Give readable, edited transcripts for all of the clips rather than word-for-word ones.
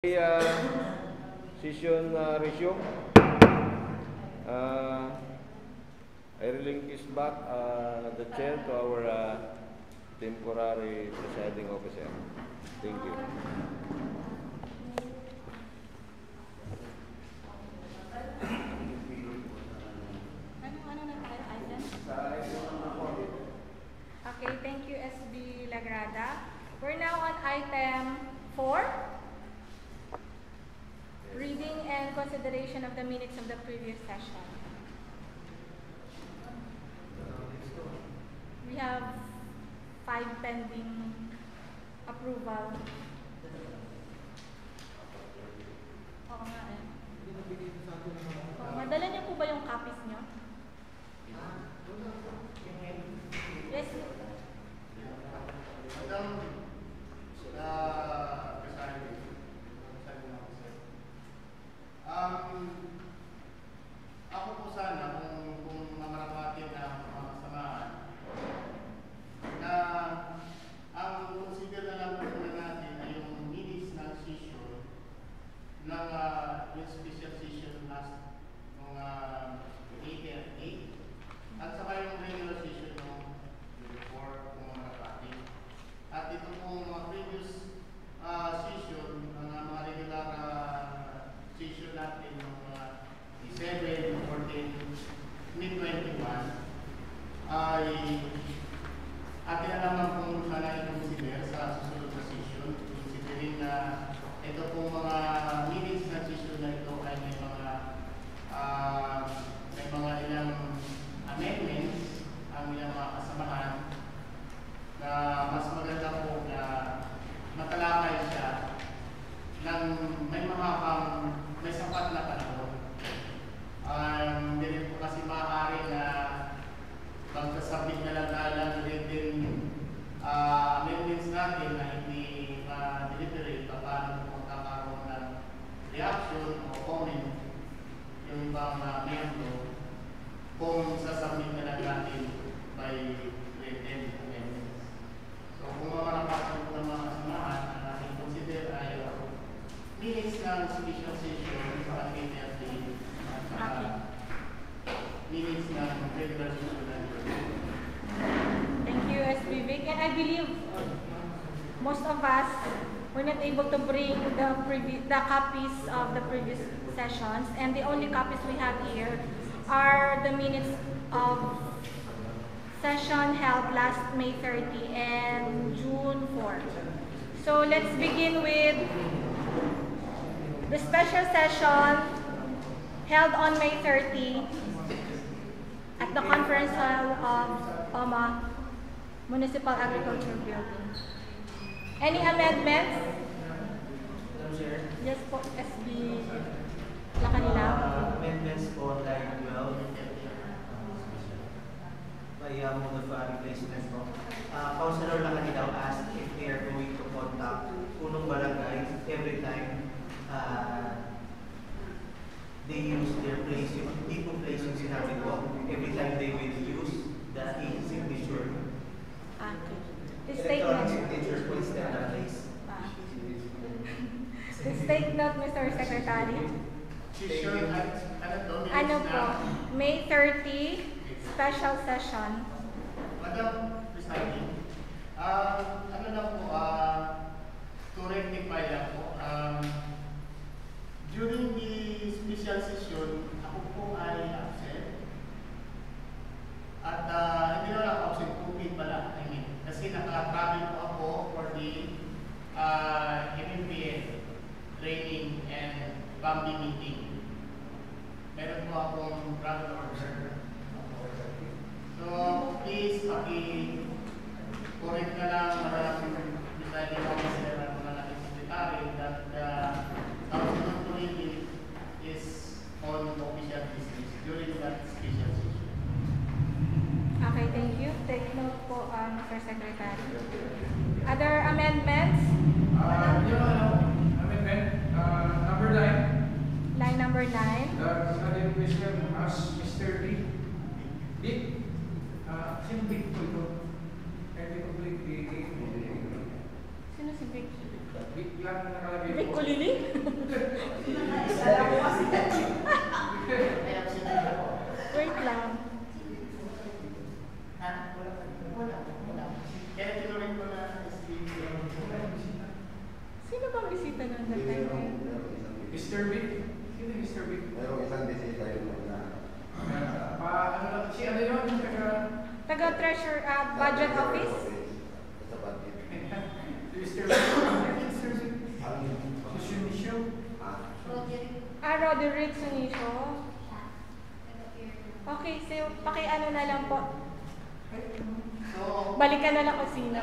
Session resume. I relinquish back the chair to our temporary presiding officer. Thank you. Okay, thank you, SB Lagrada. We're now on item 4. Reading and consideration of the minutes of the previous session. We have 5 pending approval. Oo nga eh. Madala niyo po ba yung copies niyo? Yes. Ako po sana kung mamarapatin na mga kasamaan na ang consider na lang po natin ay yung minutes ng session ng yung special session last ng 8 at saka yung regular session ng before kung mamarapatin. At ito pong mga previous session ng mga regular session natin ng 7, 14, mid-21 ay atin na naman kung sana i-consider sa susunod na session. Considering na ito pong mga minutes na session na ito ay may mga ilang amendments ang ilang mga kasamahan na mas maganda po na matalakay siya ng may sapat na panahon. Hindi rin po kasi maaari na magkasabit na lang tayo ng written amendments natin na hindi ma-deliberate paano po magkakaroon ng reaction o comment yung ibang membro kung sasabit na lang natin by written amendments. So kung mamarapasan po ng mga kasamahan na natin consider ay minutes ng special session sa minutes na regular session. Thank you, SB Vic. And I believe most of us were not able to bring the copies of the previous sessions, and the only copies we have here are the minutes of session held last May 30 and June 4. So let's begin with the special session held on May 30 at the conference hall of OMA Municipal Agriculture Building. Any amendments? Yes po, SB Lacanilao. Amendments po line 12. By modify replacement po. Councilor Lacanilao asked if they are going to contact punong barangay every time they use their place, people place yung sinabi ko, every time they will use the e-signature. Okay. This Electronic statement. signatures po instead of place. This statement, Mr. Secretary. Ano po? May 30, special session. Madam Presiding, ano lang po, to rectify lang po, during the special session, ako po ay absent. At hindi na lang absent, COVID pala. Kasi naka-travel po ako for the MMPN training and BAMBI meeting. Meron po akong travel order. So, please, paki-correct na lang maraming deciding officer at mga natin secretary that the council committee is on official business during that special session. Okay, thank you. Take note po, Mr. Secretary. Other amendments? Amendment number 9. Line number 9. The study question as Mr. D. Dick. Sino Dick po ito? Kaya complete Sino si Vic? Dick lang nakalagay Vic po. Colini? Kaya sinunod ako. Wait lang. Ha? Wala. Kaya tinuloy ko na SPP. Sino bang bisita nun that time na yun? Mr. Vic? Sino yung Mr. Vic? Merong isang bisita yun na Ano lang, si ano yun? Taga-treasure budget office? Sa budget. Mr. Vic? Mr. Vic? Ang Social Michelle? Roderick Sunisho. Okay, so paki-ano na lang po. So, Balikan na lang kung sino.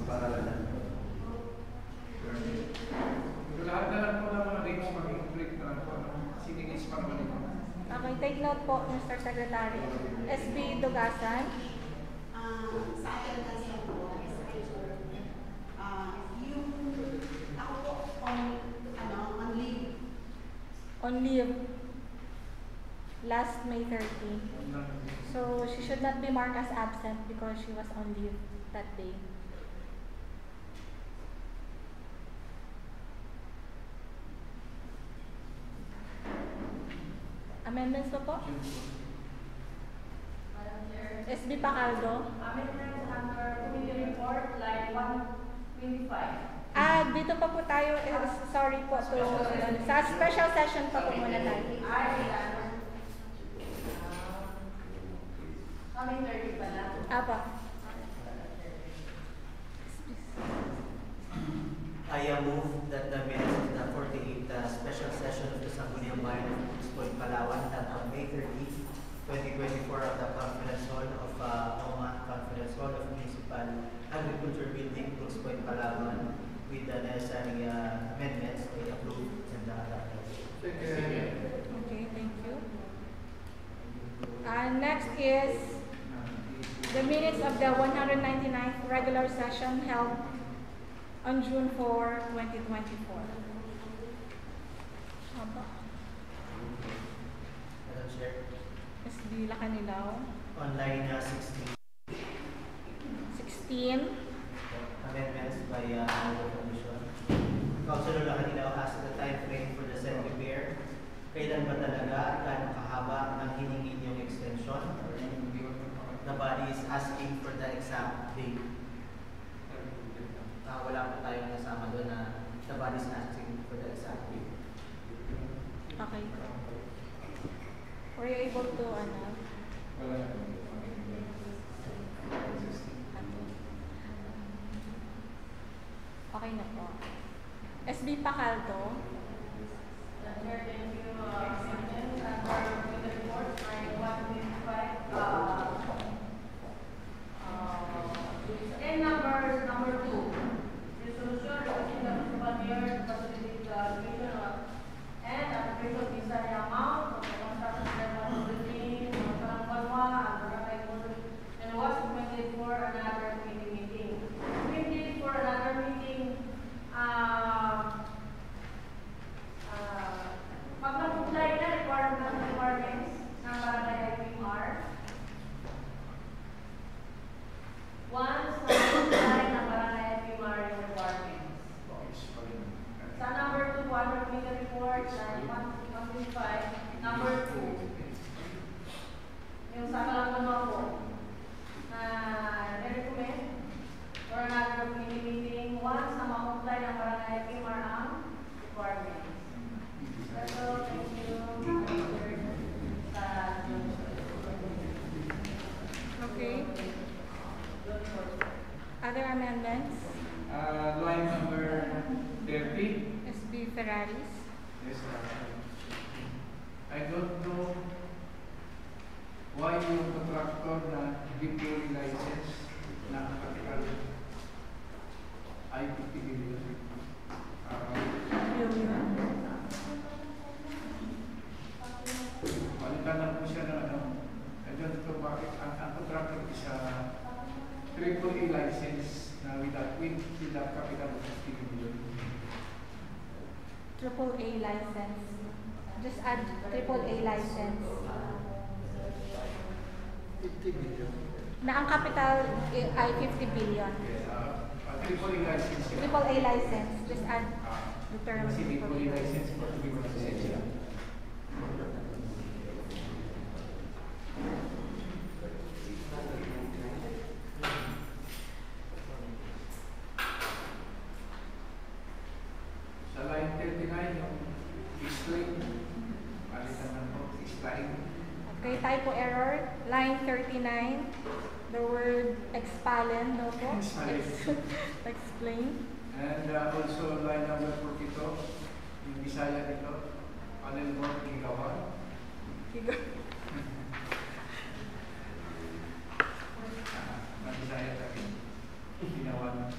ang pangalan na. Lahat na lang po ng mga names mag-include na lang po. Sinigis pa naman ito. Okay, take note po, Mr. Secretary. SB Dugasan. Sa akin kasi ako, ako po on leave. On leave. Last May 30. So, she should not be marked as absent because she was on leave that day. Amendments pa po? SB Pacaldo. Amendment under committee report, line 125. Dito pa po tayo, sorry po, sa special session pa po muna tayo. Kami 30 pala. Apa. I move that the minutes of the 48th special session of the Sangguniang Bayan of Brooks Point, Palawan, held on May 30, 2024 at the Conference Hall of Conference Hall of Municipal Agriculture Building, Brooks Point, Palawan, with the necessary amendments to be approved and adopted. Okay, thank you. Next is the minutes of the 199th regular session held on June 4, 2024. Apa? Madam Chair, SB Lacanilaw. on line 16, 16. amendments by the Commission. Councilor Lacanilaw asked the time frame for the said repair. Kailan ba talaga at gaano kahaba ang hiningi niyong extension? The body is asking for the exact date. Wala po tayong nasama doon na the body is asking for the exact date. Okay. Were you able to, Okay na po. SB Pacaldo. Thank you, amendment under committee report, line 125. And number 2. Resolution requesting the municipal mayor to facilitate the allocation of and application visa amount of the construction of the building of Parangbanwa and Barangay Mulu, and was recommended for another committee meeting. Recommended for another meeting, pag nag-apply na requirements ng Barangay IPMR, once na-apply ng Barangay IPMR yung requirements. Sa number 2, water committee report, line 125, number 2, yung sa Kalangbanwa po, na recommend for another committee meeting once na ma-apply ng Barangay IPMR ang requirements. So, thank you. Okay. Other amendments? Line number 30. SB Ferraris. Yes, I don't know why yung contractor na deploy license na capital ay 50 million. Palitan lang po siya ng I don't know bakit ang contractor is a AAA license na without capital of 50 million. AAA license. Just add AAA license. 50 million. Na ang capital ay 50 billion. triple A license. Triple A license. Just add the term Kasi triple triple A A. license for to be lisensya. Sa line 39, yung explain, palitan na po, explain. Okay, typo error. Line 39. The word expallen, no po? Explain. And also line number 42, yung Bisaya dito, panel board gigawan. Bisaya tayo. Ginawan.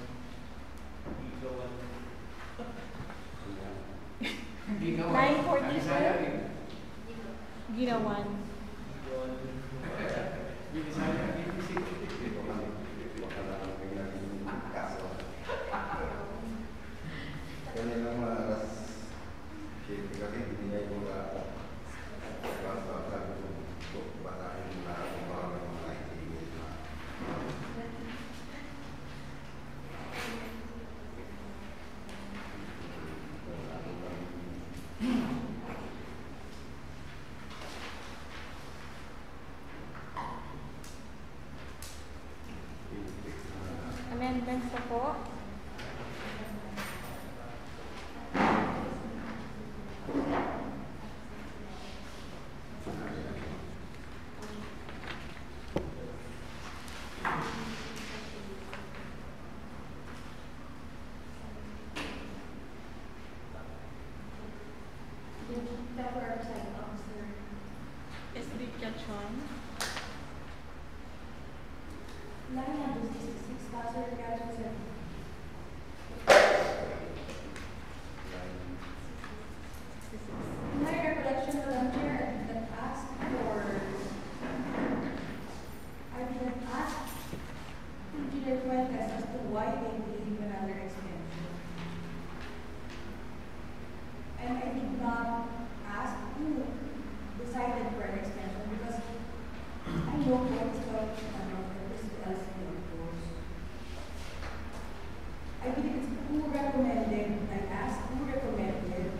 Gigawan. Line 42. Bisaya rin. Ginawan. Bisaya rin. Kaya lang mga alas 7 kasi binigay ko na batahin mo na kung baka may mga nakitigil na. Amendments na po. SB Cachon. Line number 66, Councilor Gatchison. My recollection, Madam Chair, that asked for, I did ask Engineer Fuentes as to why they believe another extension. And I did not ask who decided for an extension because I know what is going to LCD, of course. I believe it's who recommended, I asked who recommended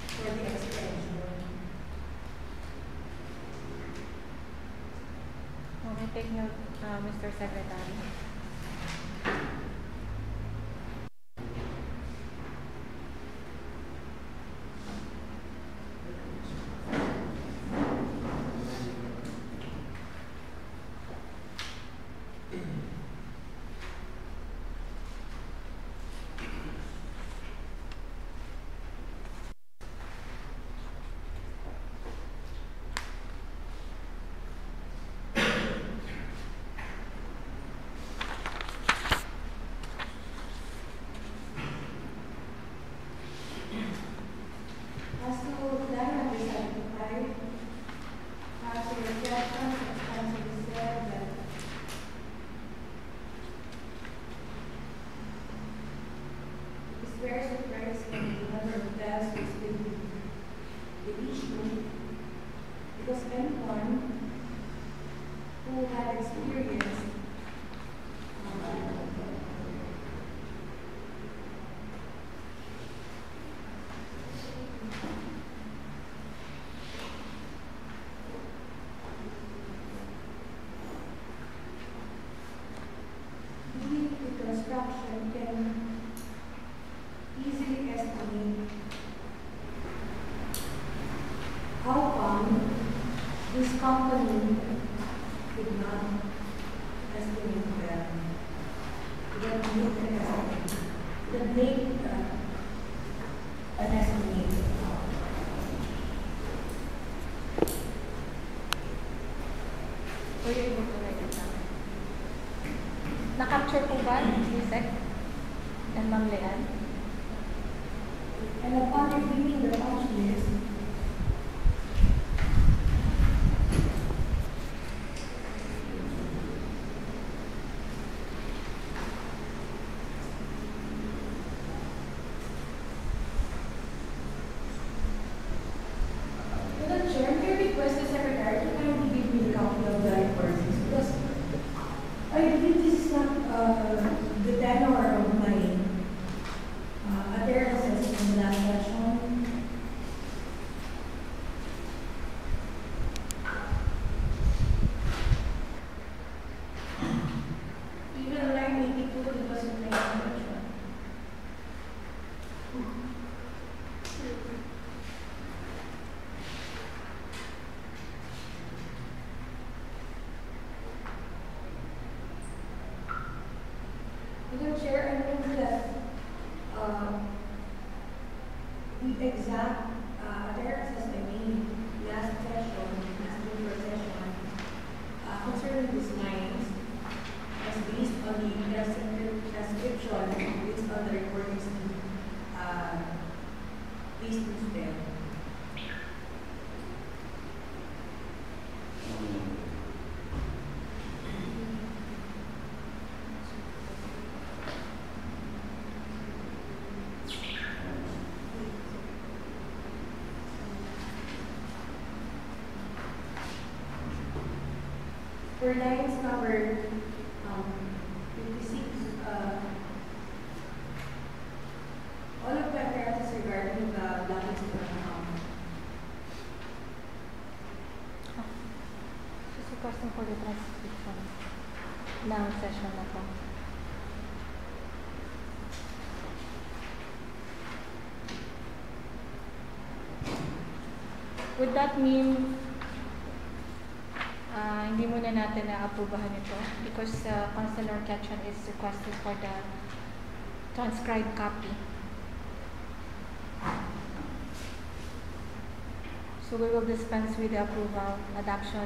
for the extension. Okay, take note, Mr. Secretary. As to line number 75, Councilor Jackson substantially said that it is very surprising the number of deaths is still the issue because anyone who had experienced the construction can easily estimate how come this company did not estimate that. That make an estimate. That make an estimate. Were you able to write it down? Na-capture po ba ni Yusek and Ma'am Leanne? And upon reviewing the punch list, Madam Chair, may I request the Secretary to kindly give me a copy of the report because I believe this is not exact, appearances I made last session, last November session, concerning these lines, was based on the transcription, based on the recordings, based on them. For lines number 56, all of the appearances regarding the Blackstone Just requesting for the transcription ng session na to. Would that mean hindi muna natin na-aprobahan ito because Councilor Quezon is requested for the transcribed copy. So we will dispense with the approval, adoption.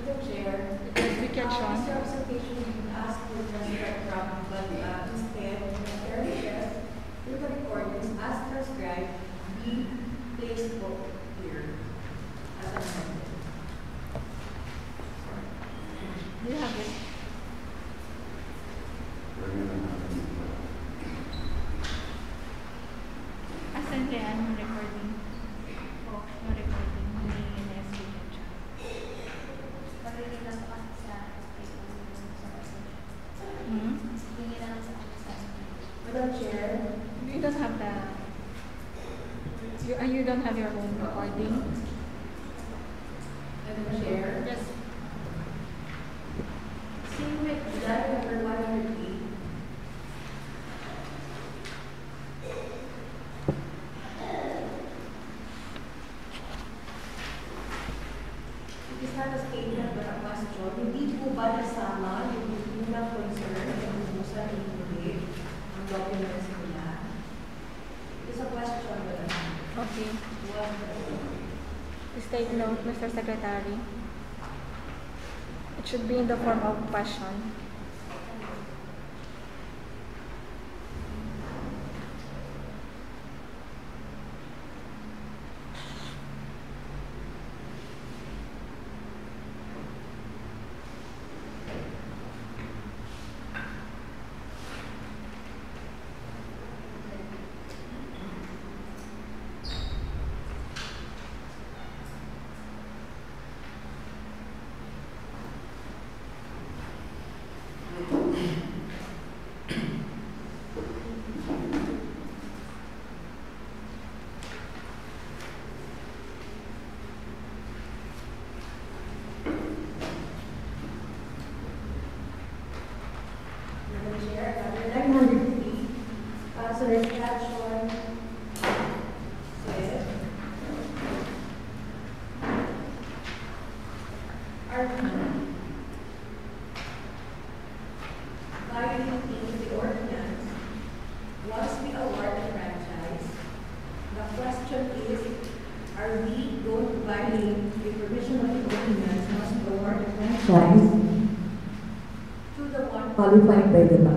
Madam Chair, Yes, we can, Sean. Mr. Observation, you can ask for transcribed copy, but instead, the request through the recordings as transcribed be placed here as amended. Do you have it? Asan kaya ang recording? Oh, no recording. Hindi na SB Quezon. Pag-ibig lang sa Hmm? Hindi lang sa Madam Chair, You don't have the... You don't have your own recording? Madam Chair, Yes. same with line number 108. It is not a statement but a question. Hindi po ba nasama yung unang concern na umusan ng hindi ang documents nila? It is a question, Madam. Okay. What? Please take note, Mr. Secretary. It should be in the form of question. Madam Chair, under line number 3, Councilor Quezon said, violating the ordinance, once we award the franchise, the question is, are we going to violate the provision of the ordinance once we award the franchise to the one qualified by the law?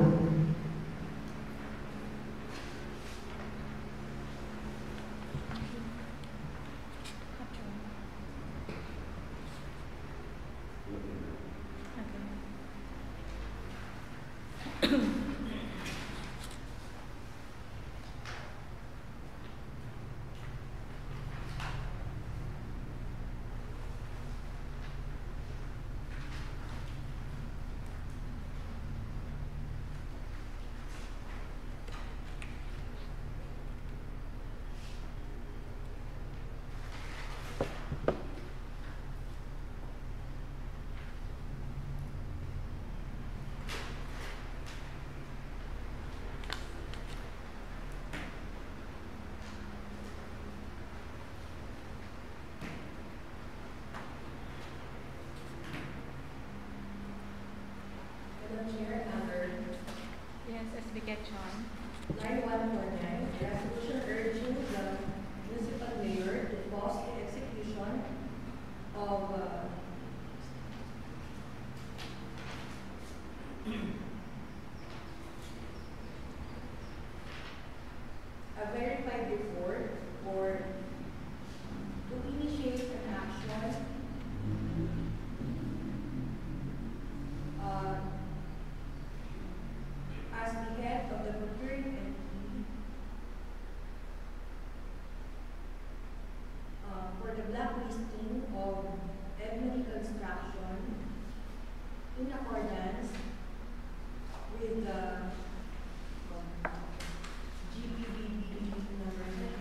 Madam Chair, number Yes, SB Quezon. line 119, resolution urging the municipal mayor to pause the execution of a verified report or to initiate an action as the head of the procuring entity for the blacklisting of Edmonton Construction in accordance with the GPBB number 7.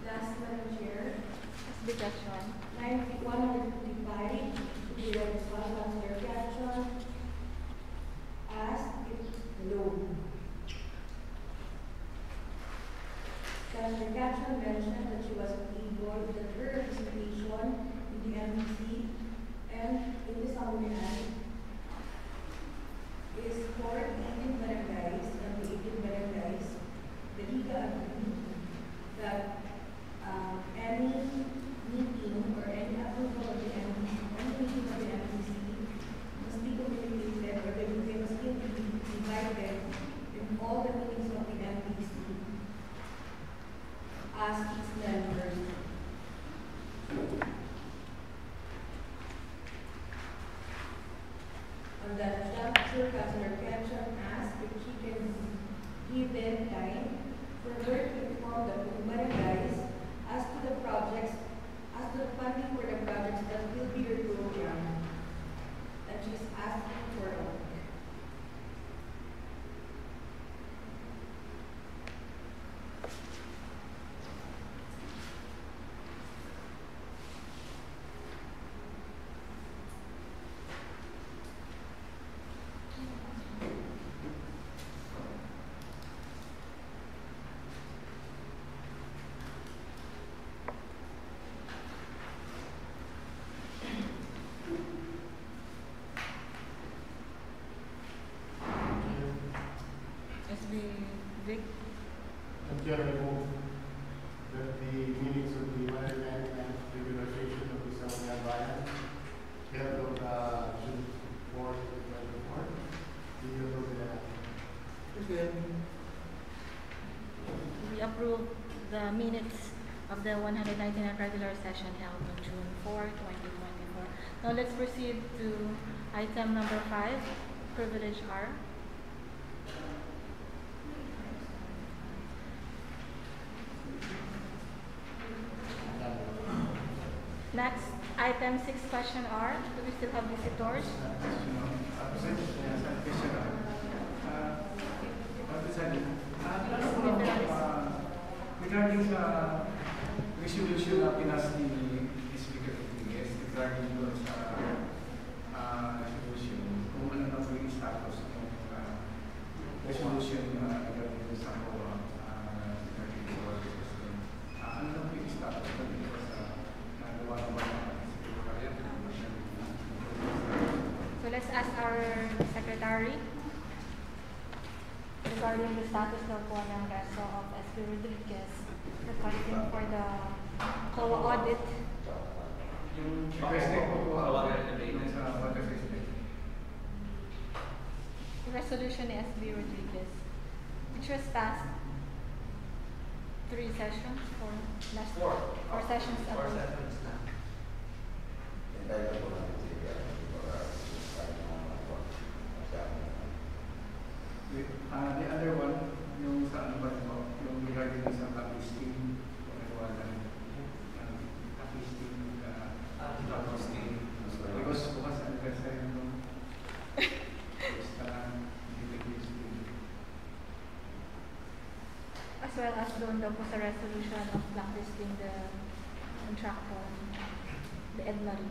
Last Madam Chair, Discussion. 155, the Councilor Gatchon asked if loan. Councilor Gatchon mentioned that she was able that her representation in the MDC and in the Sangguniang is for 18 barangays, and the 18 barangays, the Liga agreed that any meeting or any approval of the MDC, any meeting of the MDC must be communicated or they must be invited in all the meetings of the MDC as its members. On that juncture, Councilor Gatchon asked if she can give them time for her to inform the barangays as to the projects, as to the funding for the projects that will be her program, that she's asking for. Vic? Chair, I move that the minutes of the Maritime and Regularization of the Sangguniang Bayan held on June 4, 2024 be approved. We approve the minutes of the 199th regular session held on June 4, 2024. Now let's proceed to item number 5, privilege R. Next, item 6 question R. Do we still have visitors? Regarding sa resolution na pinas ni Speaker Rodriguez regarding doon sa resolution, kung ano na po yung status ng resolution regarding doon sa regarding sa water system. Ano na po yung status dito sa nagawa ng So let's ask our secretary regarding the status daw po ng reso of SB Rodriguez requesting for the COA audit. yung requesting po po sa water system. Resolution ni SB Rodriguez, which was passed 3 sessions or last 4 sessions ago. 4 sessions na. Hintayin po natin siya para The other one, yung sa ano ba ito, yung regarding sa blacklisting, blacklisting, because bukas anniversary nung As well as doon daw po sa resolution of blacklisting the contractor, the Edmary.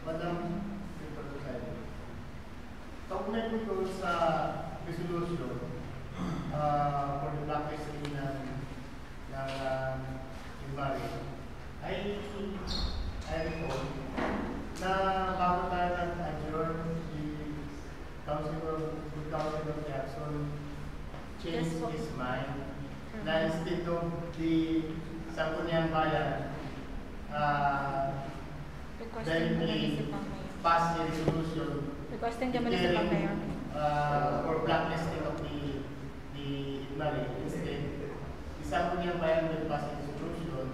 Madam Kaugnay po ito sa resolution for the blacklisting ng Edmary ay recall na bago tayo nag-adjourn si Good Councilor Jackson changed his mind na instead of the Sangguniang Bayan Requesting the directly municipal mayor. pass a resolution Requesting the municipal mayor. for blacklisting of the Edmary. Instead, the Sangguniang Bayan will pass a resolution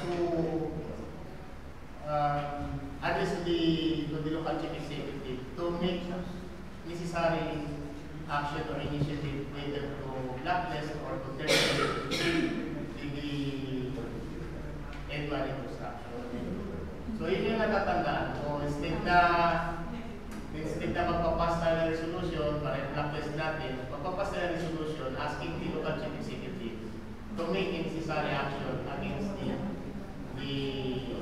to address to the local chief executive to make necessary action or initiative whether to blacklist or to terminate the Edmary construction. So yun yung natatandaan. So instead na magpapas tayo ng resolution para i-blacklist natin, magpapas tayo ng resolution asking the local chief executive to make necessary action against the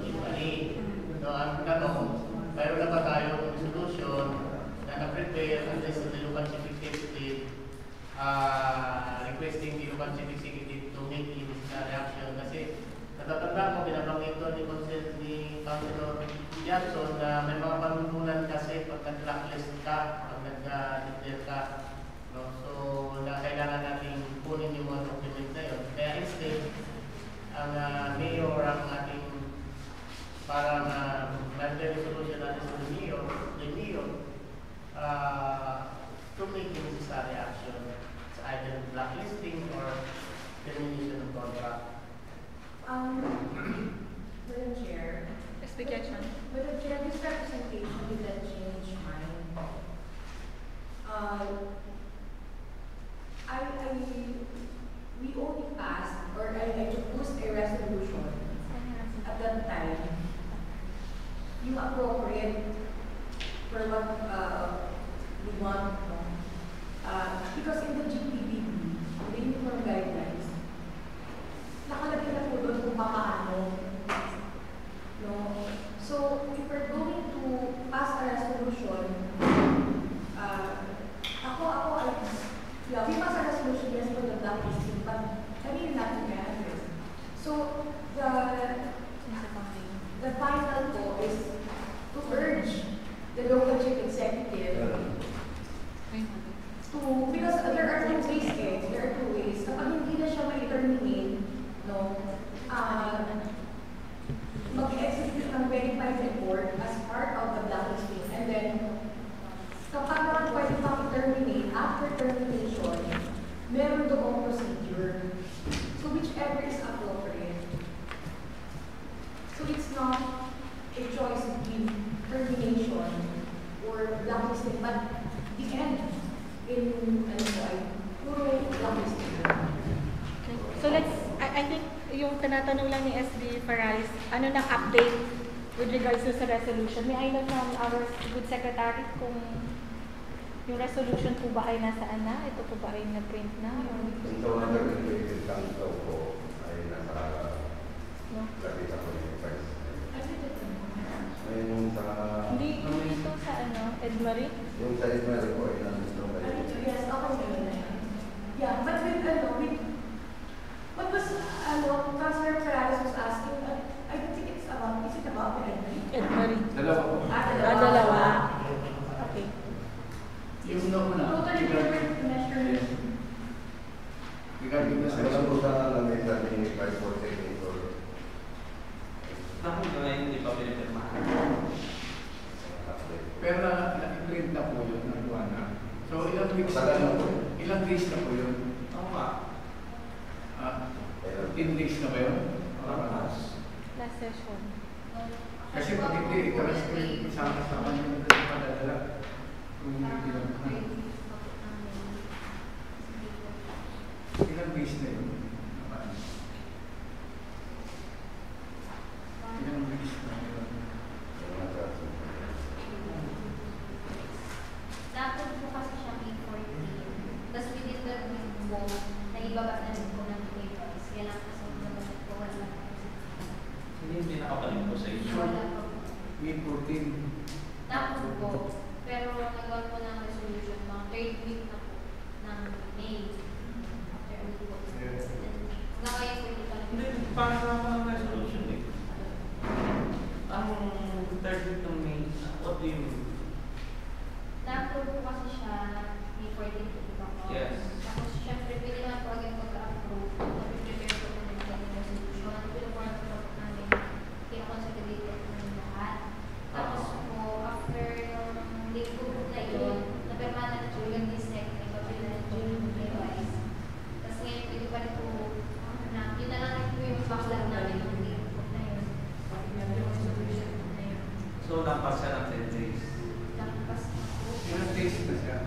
Edmary. So ang tanong, mayroon na ba tayong resolution na na-prepare unless the local chief executive requesting the local chief executive to make necessary action? Kasi natatanda mo, binabanggit doon ni Councilor Jackson na may mga panuntunan kasi pag nag-blacklist ka, pag nag-declare ka. No? So, na kailangan natin kunin yung mga document na yun. Kaya instead, ang mayor ang ating para na may resolution natin sa mayor to make necessary action sa either blacklisting or termination of contract. Madam Chair, Speak Jackson. Madam Chair, this representation did not change mine. We only passed, or I proposed a resolution at that time. You appropriate for what we want. Because in the GPPB, the uniform guidelines, nakalagay na po doon kung paano. No? So, if we're going to pass a resolution, we pass a resolution yes for the blacklisting, but I mean not to address. So, the final goal is to urge the local chief executive to, because there are 2 ways there are 2 ways. Kapag hindi na siya may terminate, no, mag-execute ng verified report as part of the blacklisting, and then kapag naman pwede pang terminate, after termination, meron doong procedure. So whichever is appropriate. So it's not a choice between termination or blacklisting, but the end yung ano ko ay puro lapis na. Okay. So I think yung tinatanong lang ni SB Fararis, ano nang update with regards to sa resolution? May I know from our good secretary kung yung resolution po ba ay nasaan na? Ito po ba ay na-print na? Or Yung tawagan ng related lang daw po ay nasa no? lapit ako yung price. Kasi ito. Ngayon sa... Hindi ito sa ano, Edmarie? Yung sa Ismail po ay nandito kayo. Yes, ako yun na yan. Yeah, but with what was, Councilor Perales was asking, I don't think it's about, is it about the entry? Edmarie. Dalawa po. Dalawa. Okay. Yung nauna. Totally different measurement. Regarding the Ano lang po session. sa lamesa ni 547 or... Bakit ba hindi pa pinipirmahan? Pero na-print na po yun, nagawa na. So ilang weeks Tagal na na po. Ilang days na po yun? Oo nga. 10 days na ba yun? Parang Last session. Kasi pag hindi, transcript sama-sama yung padadala. Kung hindi lang. Ilang days na yun? Ilang weeks na yun? Dapat po kasi siya May 14. Tapos within the week po, naibaba na rin po ng papers. Kaya lang kasi naman po wala na. hindi nakabalik po sa inyo. Wala po. May 14. Tapos po, pero nagawa po ng resolution mga third week na po ng May. Third week po. Nakaya po hindi pa rin. Hindi, paano naman ang resolution eh? Ang third week ng May, what do you mean? Na-approve po kasi siya May 14 po diba po? Yes. Tapos syempre pwede naman po agad pagka-approve. Napiprepare po namin agad yung resolution. Pinuport po namin, kinakonsolidate po namin lahat. Tapos po, after yung linggo po na yun, napirmahan na po yung DISEC, may papel na po yung device. Tapos ngayon, pwede pa rin po, yun na lang po yung backlog namin yung linggo po na yun. Yung resolution po na yun. So, lampas siya ng 10 days. Lampas na po. Ilang days na siya?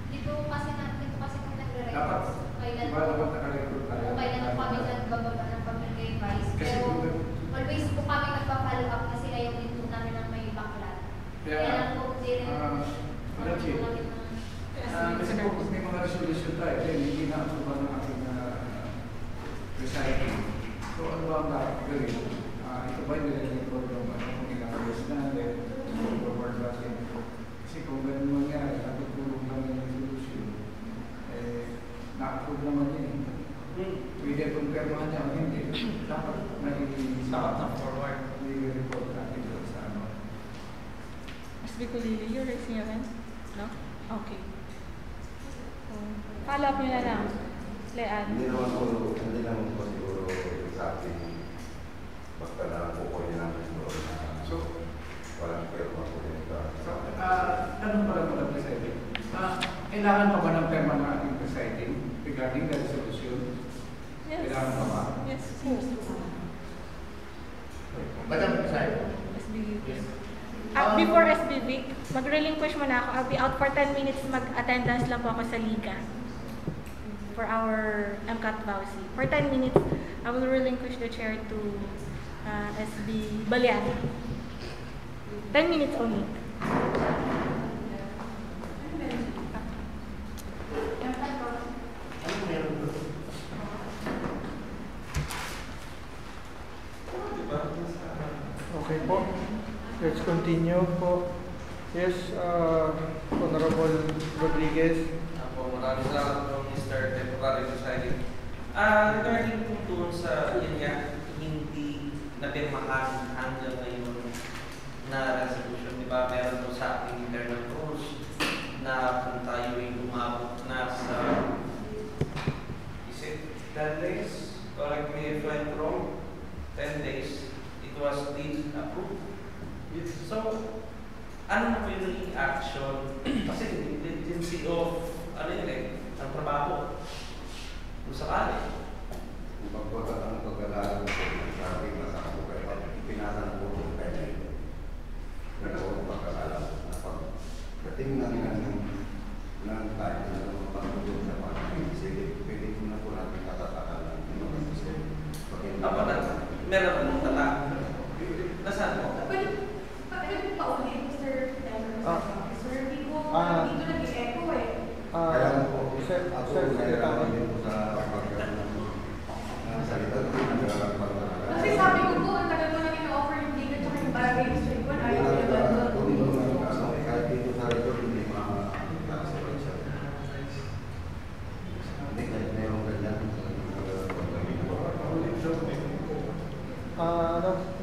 Dito kasi kami nagre-record. Dapat, Kailan iba dapat nakarecord tayo. kung kailan po kami nagbababa ng pag-revise. Kasi Pero kung- always po kami nagpa-follow up kasi ayaw din po namin ng may backlog. Kaya lang po, hindi rin Madam Chair, kasi po may mga resolution tayo, then hindi na ako ba ng aking recycling. So ano ba ang dapat gawin? Ito ba yung nire-record ng kung ilang years na, then forward natin. Kasi kung ganun mangyari, natutulong naman yung resolution, na-approve naman yun. Pwede kung permahan niya o hindi, dapat Dapat na forward. i-report natin doon sa ano. Mas Bicolili, you're raising your hand? No? Okay. So, follow up nyo na lang. Leanne. Hindi naman po siguro exactly basta na lang po ko yun namin siguro na So, walang perma po yun tanong pa lang pala presiding. Kailangan pa ba ng perma ng ating presiding regarding the resolution? Yes. Kailangan pa ba? Yes. Madam President. SBV. Before SBV, mag-relinquish muna ako. I'll be out for 10 minutes. Mag-attendance lang po ako sa Liga for our MCAT Bausi. For 10 minutes, I will relinquish the chair to SB Balian. 10 minutes only. Ano meron doon? Okay po. Let's continue po. Yes, Honorable Rodriguez. Ako, maraming salamat po, Mr. Temporary Presiding. Regarding po doon sa yun nga, hindi napirmahan hanggang ngayon na resolution, di ba? Meron po sa ating internal rules na kung tayo ay umabot na sa is it 10 days? Correct me if I'm wrong. 10 days. It was still approved. So, ano na po yung naging action? Kasi dependency of, ano yun ang trabaho. Kung sakali. Kung pagkota ng pag-alala ko, sabi na sa ako kayo, pinasan po kung kaya yun. Pero kung pag-alala ko, na pag dating namin ng ng tayo na mapagpapagod sa pagkain. Sige, pwede ko na po natin katatakan lang. Ako na, meron akong tatak. Nasaan mo? Pwede pa ulit, Mr. Ah. Sir, hindi ko Ah. dito nag-echo eh. Kaya lang po, Sir, ako Sir, nahirapan din po sa pagkain ng salita. Kasi sabi ko po, ang tagal ko na ina-offer yung ticket tsaka yung barangay district 1, ayaw ko yung gano'n. Kahit dito sa record, hindi makakasabay siya. Hindi, kahit mayroong ganyan.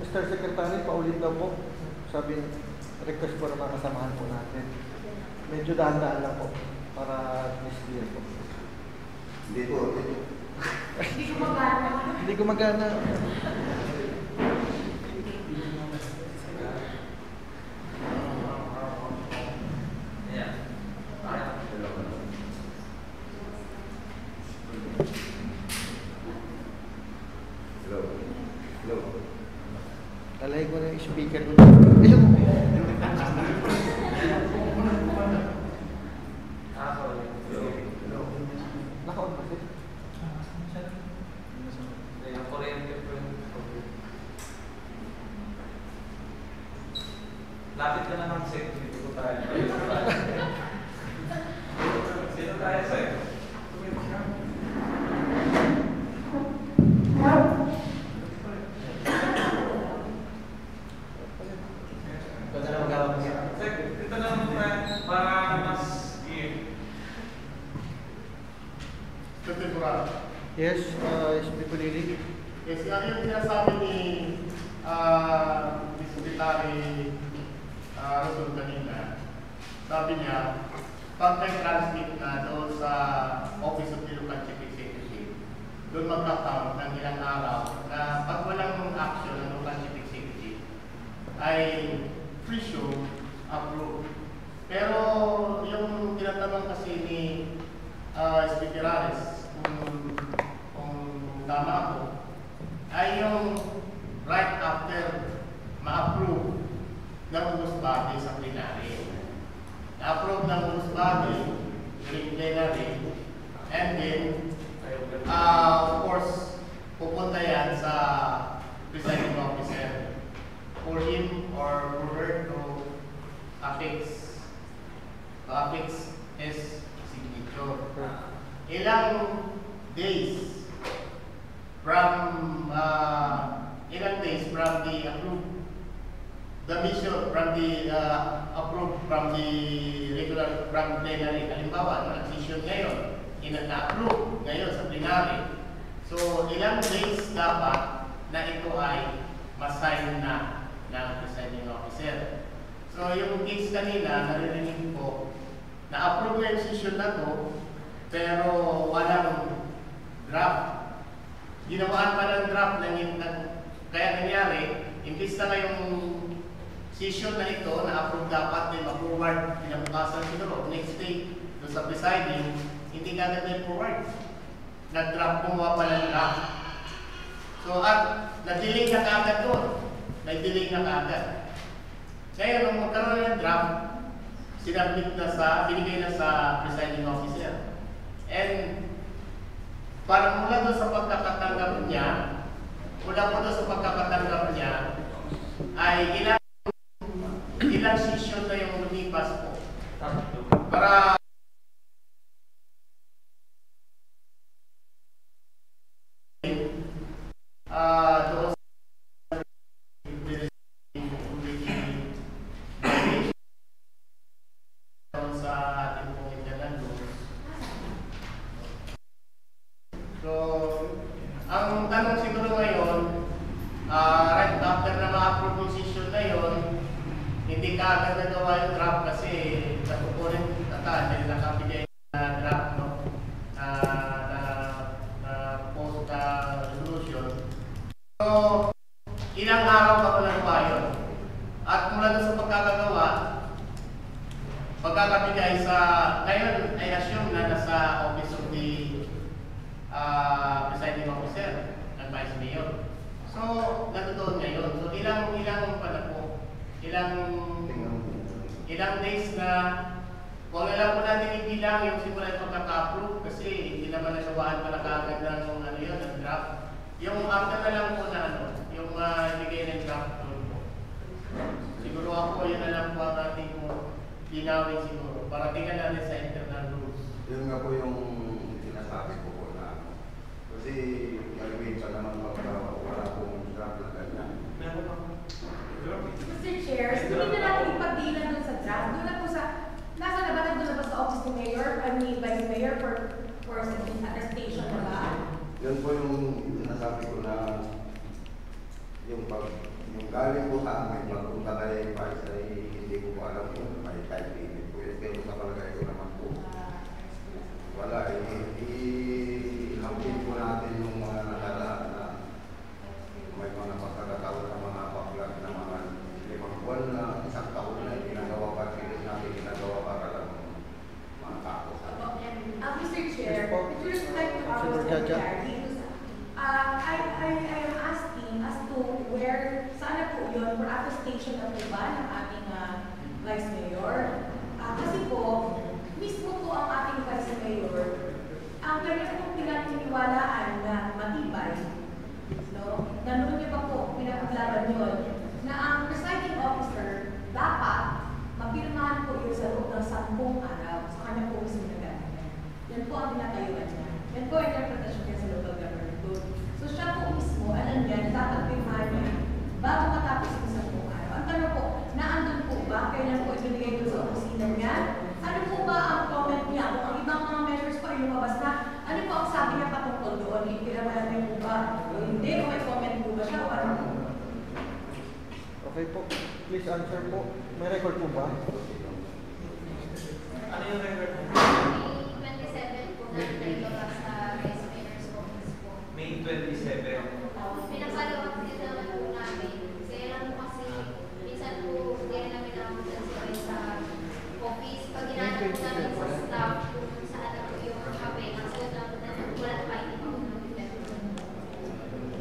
Mr. Secretary, paulit daw po. Sabi, request po ng mga kasamahan po natin. Medyo dahan-dahan lang po para at least clear po. Hindi po, Hindi ko magana. Hindi gumagana. Ayan. Hello. Hello. Talay ko na yung speaker ko. Ayun! Hello. Naka-on ba siya? Yung kuryente po yung lapit ka na ng set, dito ko tayo. Sino tayo, sir? Ito na lang magawag niya. Sir, ito na lang para mas Temporary. Yes, SP Pulili. Yes, yung sinasabi ni Secretary Rasul kanina, sabi niya, pag may transmit na doon sa Office of the Local Chief Executive, doon magkakount ng ilang araw na pag walang action ng Local Chief Executive, ay presume approve. Pero yung tinatanong kasi ni Speaker Ares, kung tama ako, ay yung right after ma-approve ng House Body sa plenary. Na-approve ng House Body during plenary, and then, of course, pupunta yan sa presiding officer for him or for her to affix his signature. Ilang days from the approved, the mission from the approved from the regular from plenary. Halimbawa, nag-session ngayon, na-approve ngayon sa plenary. So, ilang days dapat na ito ay masign na ng presiding officer. So, yung case kanina, naririnig ko, na-approve na yung session na to, pero walang draft. Ginawaan pa ng draft kaya nangyari, imbis na ngayong session na ito, na-approve dapat din ma-forward, pinabukasan siguro, next day, doon sa presiding, hindi kagad na forward. Nag-draft, kumuha pa ng draft. So, at na-delay na kagad doon. Nag-delay na kagad. Kaya nung magkaroon ng draft, binigay na sa presiding officer. And parang mula doon sa pagkakatanggap niya, ay ilang session na yung lumipas po. Para doon sa ating pong internal. So, ang tanong siguro ngayon, right after na ma-approve yung session na yun, hindi ka agad nagawa yung draft kasi natutunin dahil nakapigay na draft, no? na post resolution. So, ilang araw pa nagawa yun. At mula doon sa pagkakabigay sa, ngayon ay assume na nasa office of the presiding officer ng Vice Mayor. So, natutuon ngayon. So, ilang days na Kung alam po natin ibilang yung simula ng pagkaka-approve kasi hindi naman nasawaan pala kaagad ng ano yun, ng draft. Yung after na lang po na ano, yung ibigay ng draft doon po. Siguro ako, yun na lang po ang ating po linawin siguro. Para tingnan natin sa internal rules. Yun nga po yung sinasabi ko po na ano. Kasi minsan naman wala pong draft na ganyan. Meron ako. Mr. Chair, hindi na natin ipagdilan doon sa draft. Doon na po sa, nasa na ba doon na ba sa office ni Mayor, Vice Mayor for attestation na ba? Yun po yung sinasabi ko na yung galing po sa amin, magpunta kay Vice ay hindi ko po alam kung may time limit po yun. Pero sa palagay ko naman po, wala i-hapin po natin yung mga nakaraan na may mga pagkakataon na mga baklag na mga 5 buwan na isang taon na ginagawa pa para lang mga kapos. Mr. Chair, with respect to our secretary, I am asking as to where, sana po yun, for attestation na po ba ng ating Vice Mayor? Kasi po, mismo po ang ating Vice Mayor, ang kanya pong pinatiniwalaan na matibay, no? Na noon niya pa po pinapaglaban yun, na ang presiding officer dapat mapirmahan po yun sa loob ng 10 araw. Sa kanya po mismo nagagawa. Yan po ang pinatayuan niya. Yan po ang interpretation niya sa local government code. So siya po mismo, alam niya, dapat pirmahan niya bago matapos yung 10 araw. Ang tanong po, naandun po ba? Kailan po ibigay doon sa opisina niya? Ano po ba ang comment niya? Kung ang ibang mga measures po ay lumabas na, ano po ang sabi niya patungkol doon? Ipiramahan niya po ba? O hindi? O may comment po ba siya? O ano po? Okay po. Please answer po. May record po ba? Ano yung record? May 27 po na nailola sa Vice Mayor's office po. May 27. Pinapalawak din naman po namin. Kaya lang po kasi minsan po hindi namin namutan sila sa office. Pag ginanap po namin sa staff kung saan na po yung kape, kasi wala pa hindi po namin.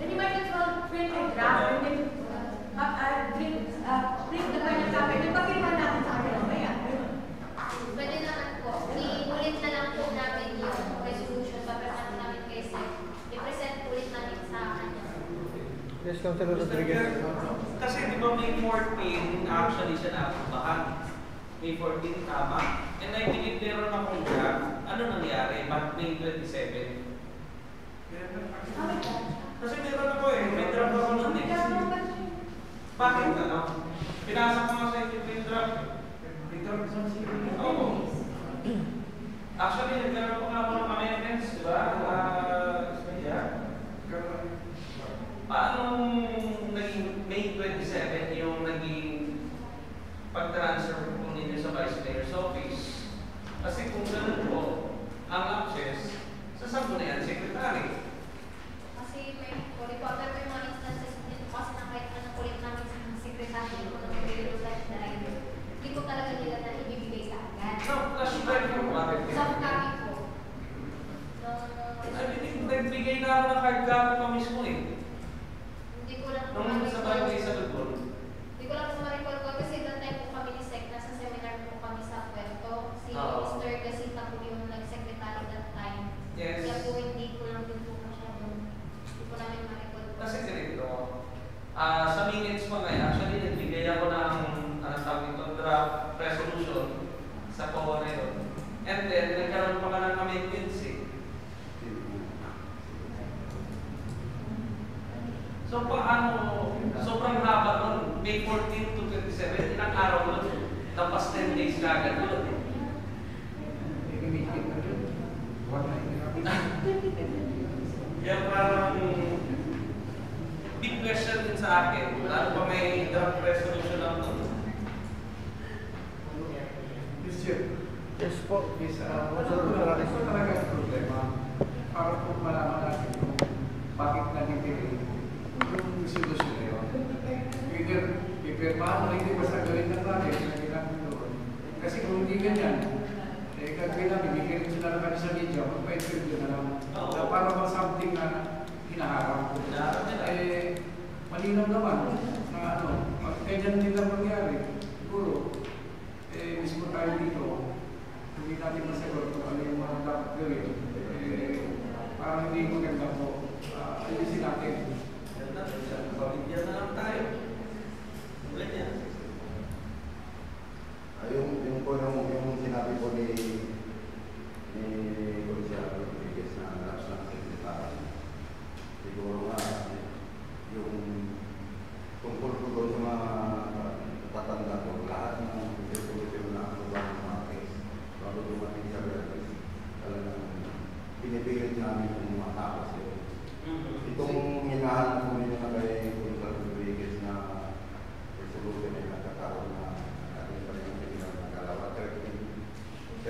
Then you might as well print a draft and then print the kind of copy. Then papirmahan natin sa akin mamaya. Pwede naman po. Ulit na lang po namin yung resolution. Papirmahan namin kay Sec. I-present ulit namin sa kanya. Yes, Councilor Rodriguez. Kasi di ba May 14 actually siya napuntahan. May 14 tama. And I believe meron akong draft. Ano nangyari? Ba't May 27? Kasi meron ako eh. May draft ako nun eh. Bakit ano? Pinasa ko nga sa yung draft. Oo. Actually, nagkaroon ko nga ako ng amendments, di ba? Paano naging May 27 yung naging pag-transfer po ninyo sa Vice Mayor's office? Kasi kung ganun po, ang access, sa po na yan, Secretary. Kasi may reporter po yung mga instances dito kasi na kahit anong ulit namin sa Secretary ko na may life dahil hindi ko talaga nila na ibibigay sa agad. No, kasi tayo po bakit? Soft copy po. Nagbigay na ako ng hard copy pa mismo eh. Hindi ko lang Nung sa barangay sa Lugol. Hindi ko lang sa ma-recall ko kasi doon tayo po kami ni Sec, nasa seminar po kami sa Puerto. Si Oo. Mr. Gasita po yung nag-secretary that time. Yes. Kaya po hindi ko lang doon po masyadong, hindi ko namin ma-recall po. Kasi ganito, sa minutes mo ngayon, actually nagbigay ako ng tawag ito, draft resolution sa COA na yun. And then, nagkaroon pa ka ng amendments eh. So paano, sobrang haba nun, May 14 to 27, ilang araw nun, tapos 10 days na agad nun. Kaya parang big question din sa akin, lalo pa may draft resolution lang nun. Yes po. Is, ito talaga ang problema para po malaman natin kung bakit nagiging yung solusyon na yun. Either ipirmahan o hindi basta gawin lang natin na ginamit doon. Kasi kung hindi ganyan, gagawin namin, bigyan sila na kami sa media, magpa-interview na lang. Na para bang something na hinaharap. Malinaw naman na ano, ganyan din lang mangyari. Siguro, mismo tayo dito,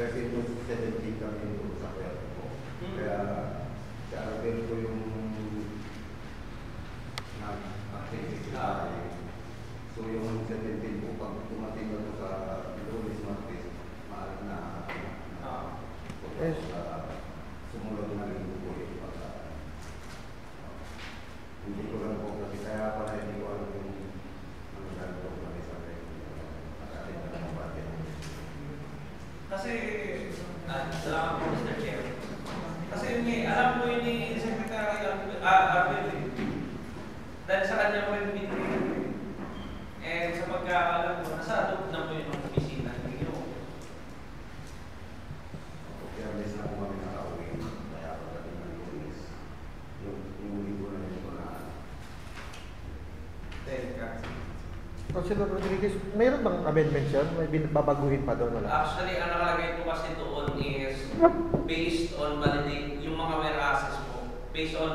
13 to 17 kami doon sa pera ko. Kaya sa Albert ko yung nag-activity tayo. So yung 17 po, pag tumating ako sa Lunes Martes, maaari na sumunod na rin po yung hindi ko lang po kasi kaya pala hindi ko alam yung mangyayari po na isa rin atin na ng batin. Kasi, salamat po Mr. Chair. Kasi alam ko yun ni Secretary Abel dahil sa kanya po yung meeting. And sa pagkakalam ko, nasa adopt na po yung opisina ninyo. Kaya mes na po kami nakauwi. Kaya pagdating ng Lunes, yung linggo na yun ko na. Teka. Councilor Rodriguez, mayroon bang amendments yan? May babaguhin pa doon? Wala? Actually, ang nakalagay po kasi doon is based on yung mga warehouses po, based on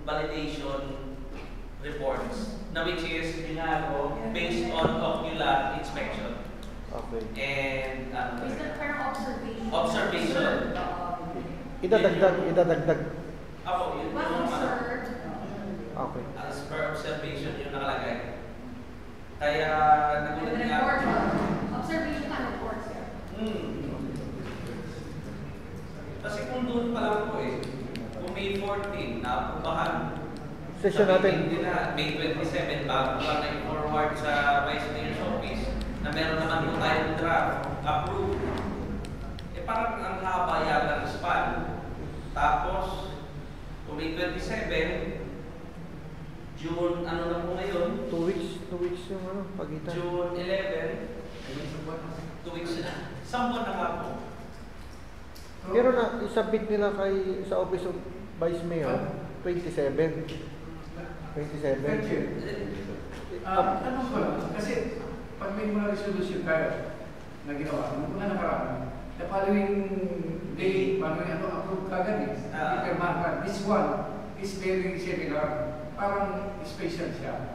validation reports, na which is based on ocular inspection. Okay. And Parang observation. observation. Idadagdag. Ako, yun But yung observed. Okay. as per observation yung nakalagay. Kaya, nagulat With nga. report. Observation and reports. Kasi kung doon pa lang po kung May 14, naaprubahan. Session natin. May 27, bago lang na-forward sa Vice Mayor's Office na meron naman po tayong draft, approved. Parang ang haba yata ng span. Tapos, kung May 27, June, ano na po ngayon? 2 weeks yung pagitan. June 11, 2 weeks na. Isang buwan na nga po. Pero na, isubmit nila sa Office of Vice Mayor, 27. 27. Tanong ko lang, kasi pag may mga resolution kayo na ginawa, nung mga nakaraan, the following day, approve kagad ipirmahan ka. This one is very similar, parang special siya.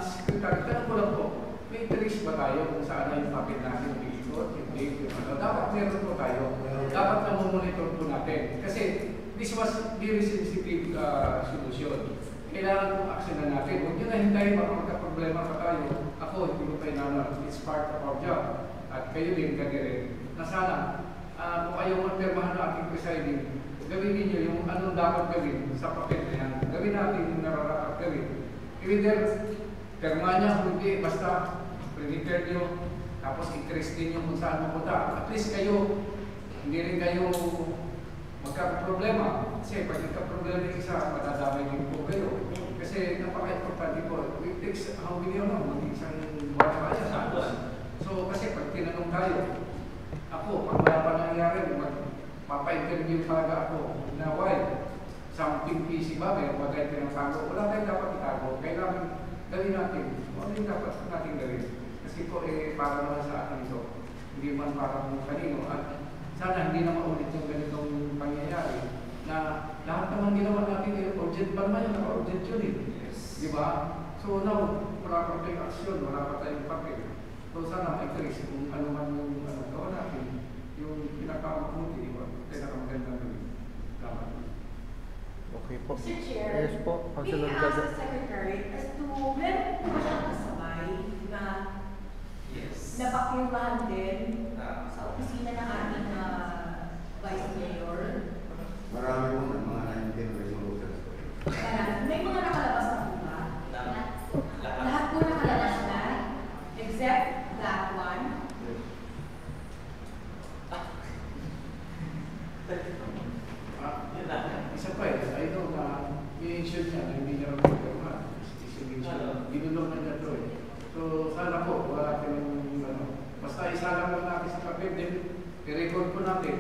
Secretary, tanong ko lang po, may interest ba tayo kung saan na yung papel natin i-ikot, yung date, yung ano? Dapat meron po tayo. Dapat na monitor po natin. Kasi this was very sensitive solution. Kailangan kong action na natin. Huwag nyo na hintayin, baka magka-problema pa tayo. Ako, hindi ko kayo nanon. It's part of our job. At kayo din, kanya rin. Na sana, kung ayaw magpirmahan ng aking presiding, gawin ninyo yung anong dapat gawin sa papel na yan. Gawin natin yung nararapat gawin. Either, pirma niya, hindi, basta, prepare nyo, tapos i-trace din yung kung saan mapunta. At least kayo, hindi rin kayo magkakaproblema. Kasi pag nagka-problema yung isa, madadamay din po kayo. Kasi napaka-importante po. It takes how many isang buwan na kaya sa buwan. So kasi pag tinanong tayo, ako, pag wala pa nangyari, magpapa-interview talaga ako na why? Something busy ba? May bagay pinagsago. Wala tayong dapat itago. Kailangan gawin natin. Ano yung dapat natin gawin? Kasi po, para naman sa akin ito. Hindi man para kung kanino. At sana hindi na maulit yung ganitong pangyayari na lahat naman ginawa natin urgent pa naman yun, naka-urgent yun Di ba? So now, wala pa tayong aksyon, wala pa tayong papel. So sana ma-trace kung ano man yung gawa natin, yung pinakamabuti, pinakamagandang gawin. Salamat. Okay po. Mr. Chair, Yes po, may Councilor ask Gaza. the Secretary as to meron po ba siyang kasabay na napakirmahan din sa opisina ng ating Vice Mayor? Marami po ng mga 19 resolutions po. May mga nakalabas na po ba? Lahat po nakalabas na, except that one. Isa pa I know na i-ensure niya na hindi niya rin magpirmahan. Ginulong na niya ito So sana po, wala kayong basta isalang lang natin sa papel din, i-record po natin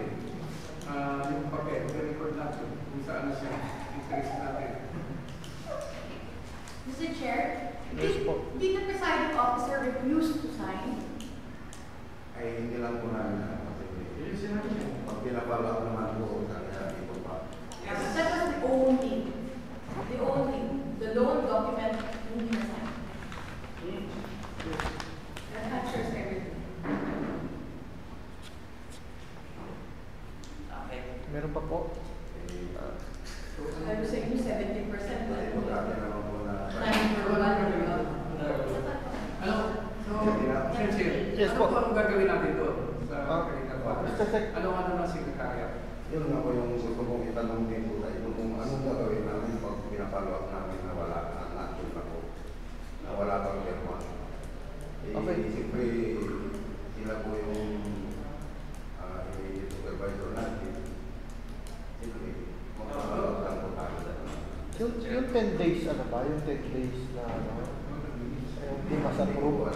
yung papel, i-record natin kung saan na siya interest natin. Mr. Chair, Yes po. did the presiding officer refuse to sign? Ay hindi lang po namin Yun sinabi niya. pag pinapalo naman po, kaya hindi po pa. That was the only, the loan document hindi na sign. That captures everything. Meron pa po? Sabi sa inyo, 70%. Kasi magkakita naman po na... Ano? So, Sir, Yes ano po. po ang gagawin natin doon sa Kalinga Mr. Sec. Ano ng sekretarya? Yun nga po yung gusto kong itanong din po tayo kung anong gagawin namin pag pinapalo up namin na wala ang natin na po. Na wala pang firma. Okay. Siyempre, sila po yung supervisor natin. Siyempre, magpapalo up lang po tayo. Yung 10 days, ano ba? Yung 10 days na ano? Yung di mas-approve.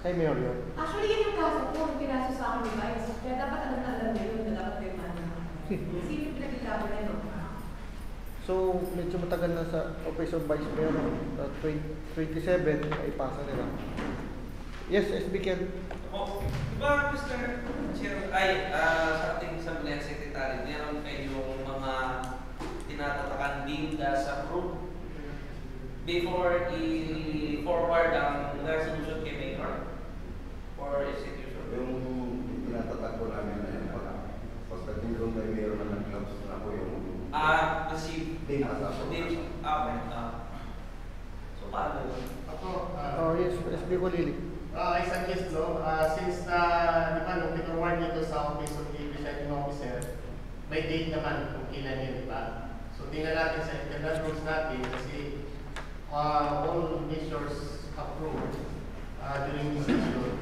Kay Mayor yun. Actually, yan yung kaso ko. Yung pinaso sa akin ni Vice. Kaya dapat alam na alam nyo yun na dapat may mana. Sino yung pinag-ilaban na yun? So, medyo matagal na sa Office of Vice Mayor. 27, ipasa nila. Yes, SB Ken. Oh, diba, Mr. Chair, sa ating Assembly Secretary, meron kayong mga tinatatakan din sa group before i-forward ang resolution kay Mayor for execution. Yung tinatatak ko namin na yan pala. Pagdating doon kay Mayor na nag-clubs na po yung... Receive. Di masa po. Okay. So, paano yun? Ako, Oh, yes, SB Walili. I suggest, no, since di ba, nung pinaward nito sa Office of the Presiding Officer, may date naman kung kailan yun, di ba? So, tingnan natin sa internal rules natin kasi all measures approved during this session,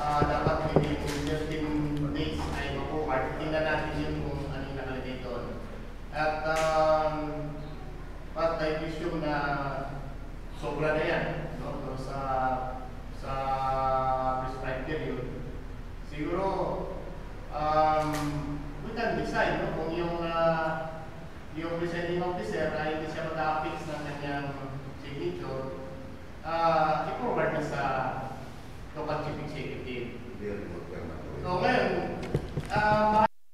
dapat within 13 days ay ma-forward. Tingnan natin yun kung ano yung nakalagay doon. At but I presume na sobra na yan, no, sa prescribed period. Siguro, we can decide, no, kung yung presiding officer ay hindi siya mag-affix ng kanyang signature, i-forward na sa local chief executive. So ngayon,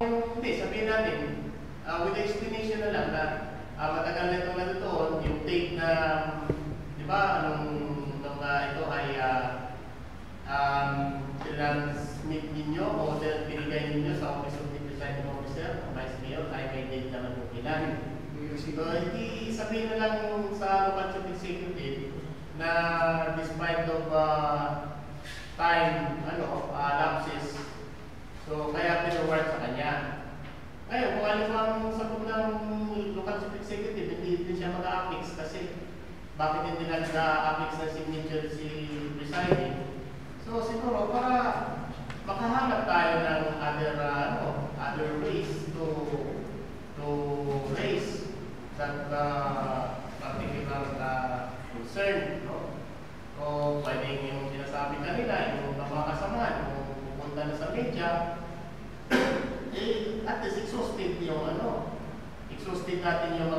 hindi, sabihin natin, with the explanation na lang na matagal na itong natutuon, yung date na, di ba, ito ay transmit ninyo o binigay ninyo sa Office of the Presiding Officer, ang Vice Mayor, ay may date naman yung kailan. So, hindi sabihin na lang sa local chief executive na despite of time, lapses, so kaya pinaward sa kanya. Ngayon, kung ano bang sagot ng local chief executive, hindi din siya mag-a-affix kasi bakit hindi nag-a-affix na signature si presiding. So siguro para makahanap tayo ng other ways to raise that particular concern, no? So pwedeng yung sinasabi kanila, yung mga kasamahan, kung pupunta na sa media, at least exhausted yung exhausted natin yung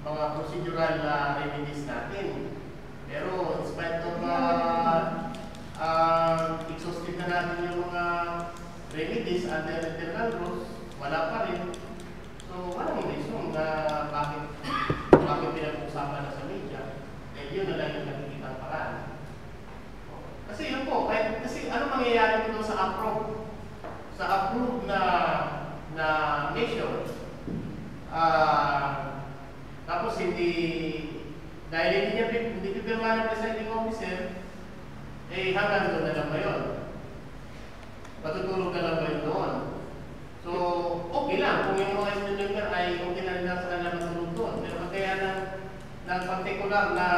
mga procedural remedies natin. Pero in spite of exhausted na natin yung mga remedies under internal rules, wala pa rin. So walang reason na bakit pinag-usapan na sa media. Yun na lang yung nakikita paraan. Kasi yun po, kasi ano mangyayari dito sa approve? Sa approve na measure, tapos dahil hindi pipirma ng presiding officer, hanggang doon na lang ba yun? Patutulog na lang ba yun doon? So, okay lang kung yung mga student member ay okay na rin sa kanila matulog doon. Pero pag kaya ng particular na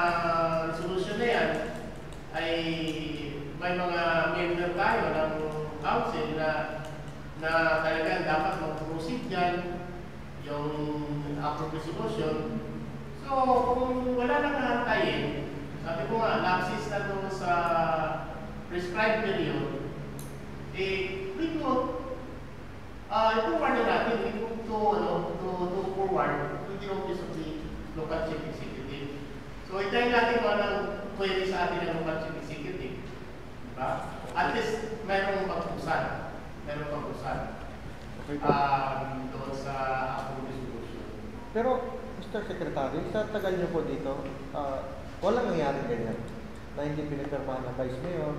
resolution na yan, ay may mga member tayo ng council na talagang dapat mag-proceed dyan yung approve resolution. So, kung wala nang nahantayin, sabi ko nga, lapses na doon sa prescribed period, we could i-forward na natin, we could to forward to the Office of the Local Chief Executive. So, itayin natin kung anong pwede sa atin ng Local Chief Executive. Diba? At least, mayroong pag-usan. Doon sa approve resolution. Pero, Mr. Secretary, sa tagal niyo po dito, walang nangyari ganyan na hindi pinipirma ng Vice Mayor.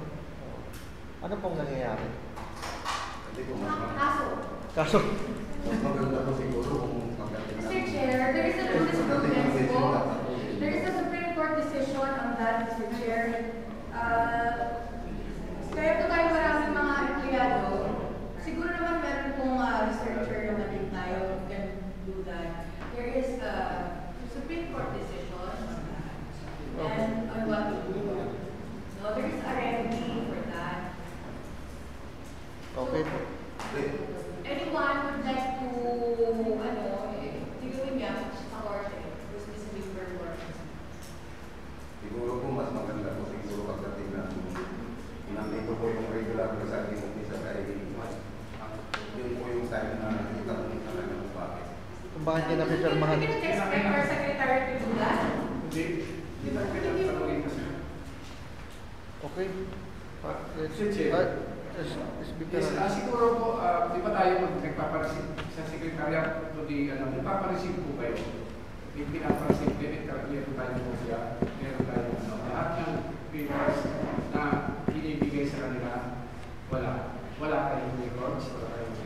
Ano pong nangyayari? Hindi ko mas Kaso, maganda po siguro kung pagdating Mr. Chair, there is a jurisprudence po. There is a Supreme Court decision on that, Mr. Chair. Kaya po tayo maraming mga empleyado. Siguro naman meron pong researcher naman din tayo who can do that. There is a Supreme Court decision on that. And on what to do. So there is a remedy for that. okay po. Anyone would like to, siguro niya sa korte, to specific performance. Siguro po mas maganda po siguro pagdating ng nandito po yung regular presiding officer ay yun po yung sign na nakita po yung talaga ng bakit. Kung bakit niya napipirmahan. Hindi na expect our secretary to do that? Hindi na pinagtanongin kasi. Okay. Yes, siguro po, di ba tayo nagpapareceive sa sekretariat to the, nagpapareceive po kayo. Yung pinapareceive, meron tayo po siya, meron tayo, lahat ng papers na binibigay sa kanila, wala kayong records, wala kayong,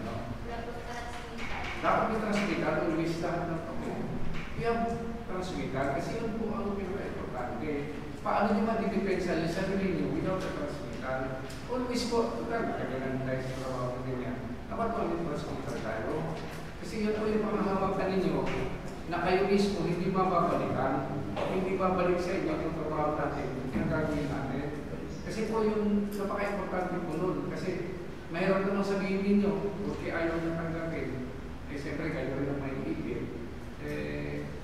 dapat may transmitter, always lahat ng papel. Kaya transmitter, kasi yun po ang pinaka-importante. Paano nyo madidepensa yung sarili nyo without a transmitter? Always po, kagalan tayo sa trabaho ng ganyan. Dapat po may transmitter tayo. Kasi yun po yung panghahawakan ninyo na kayo mismo hindi mababalikan, hindi babalik sa inyo yung trabaho natin, yung gagawin natin. Kasi po yung napaka-importante po nun. Kasi mayroon namang sabihin ninyo, okay ayaw na tanggapin. Siyempre kayo rin ang may iibig.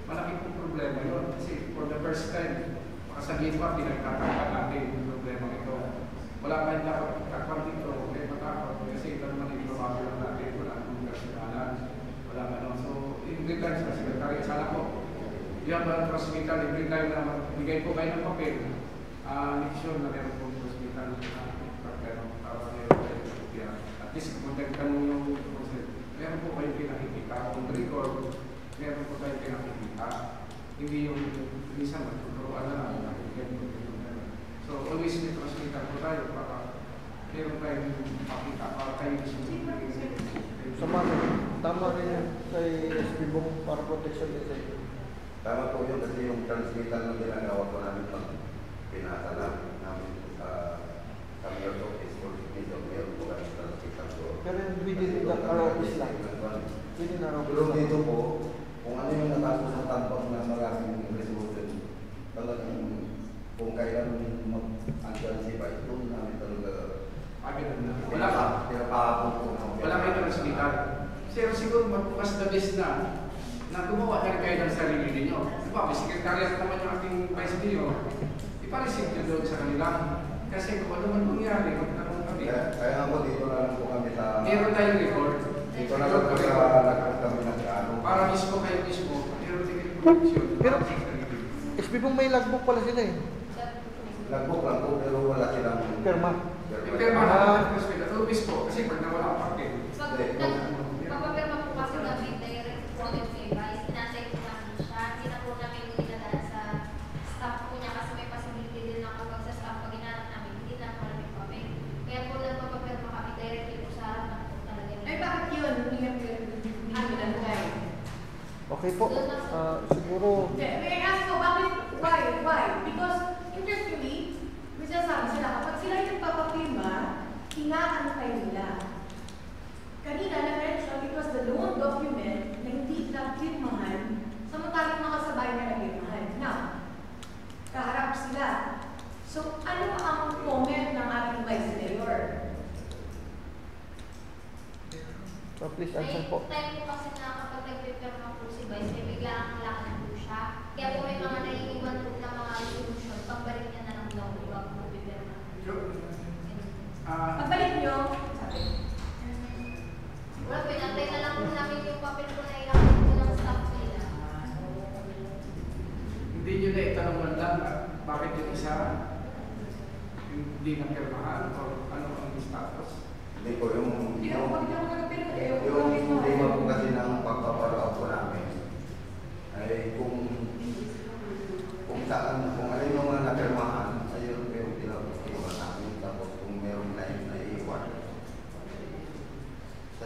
Malaki po problema yun. Kasi for the first time, makasabihin pa, pinagtatangka natin yung problema ito. Wala kayong dapat takpan dito, okay, matakot. Kasi ito naman yung trabaho lang natin, wala akong personalan, wala gano'n. So, every time sa sekretary, sana po, yung mga transmitter, every time na bigay po kayo ng papel, make sure na meron po transmitter na para meron kayo. At least, kung tanong yung meron po kayo pinakikita, kung record, meron po kayo pinakikita. Hindi yung minsan magtuturuan na lang. So, always may transmitter po tayo para meron tayong makita para kayo mismo. Tama rin yan kay SB Bong para protection din sa iyo. Tama po yun kasi yung transmitter na ginagawa po namin pag pinasa namin sa mayor's office for signature, meron po kami transmitter po. Pero within our office lang. Within our office Pero lang. dito po, kung ano yung natapos sa tambak na maraming resolution, talagang kung kailan mag-andyan si Vice, doon namin talaga Wala ka. pinapahapon po. Wala kayo transmitter. Sir, siguro mas the best na gumawa na rin kayo ng sarili ninyo. Diba, may sekretariat naman yung ating vice ninyo. Ipareceive nyo doon sa kanila. Kasi kung ano man mangyari, magtanong kami. Kaya ako dito na lang po kami sa... Meron tayong record. Dito na lang po sa nagkaroon kami ng ano. Para mismo kayo mismo, meron din yung protection. Pero, SB Bong may logbook pala sila eh. Lagbook lang po, pero wala silang... Perma. Yung perma na transmitter, always po. Kasi pag nawala ang papel. Papapirma po kasi namin direct quality kay Vice, inasay po namin siya. Hindi na po namin dinadaan sa staff po niya kasi may possibility din na kapag sa staff pag inanap namin, hindi na po namin papel. Kaya po nagpapapirma kami directly po sa harap ng po talaga. Ay, bakit yun? Hindi na tayo. Okay po. Siguro... May I ask ko, bakit? Why? Because, interestingly, may sinasabi sila, kapag sila yung papapirma, inaantay nila. Kanina, na-mention, it was the loan document na hindi napirmahan, samantalang nakasabay na napirmahan. Now, kaharap sila. So, ano ang comment ng ating Vice Mayor? So, please answer po. May time po kasi na kapag nagpipirma po si Vice, may bigla ang lakad po siya. Kaya po may mga naiiwan po na mga resolution, pagbalik niya na lang daw po bago po pipirma. Pagbalik nyo, sabi. Wala, pinantay na lang po namin yung papel po na ilakad po ng staff nila. Hindi nyo na itanong man lang bakit yung isa hindi na pirmahan o ano ang status. Hindi po yung... Hindi ako magkakaroon Yung tema po kasi ng pagpaparaw po namin ay kung saan, kung ano yung mga napirmahan, ayun pero pinapos namin tapos kung meron na naiiwan.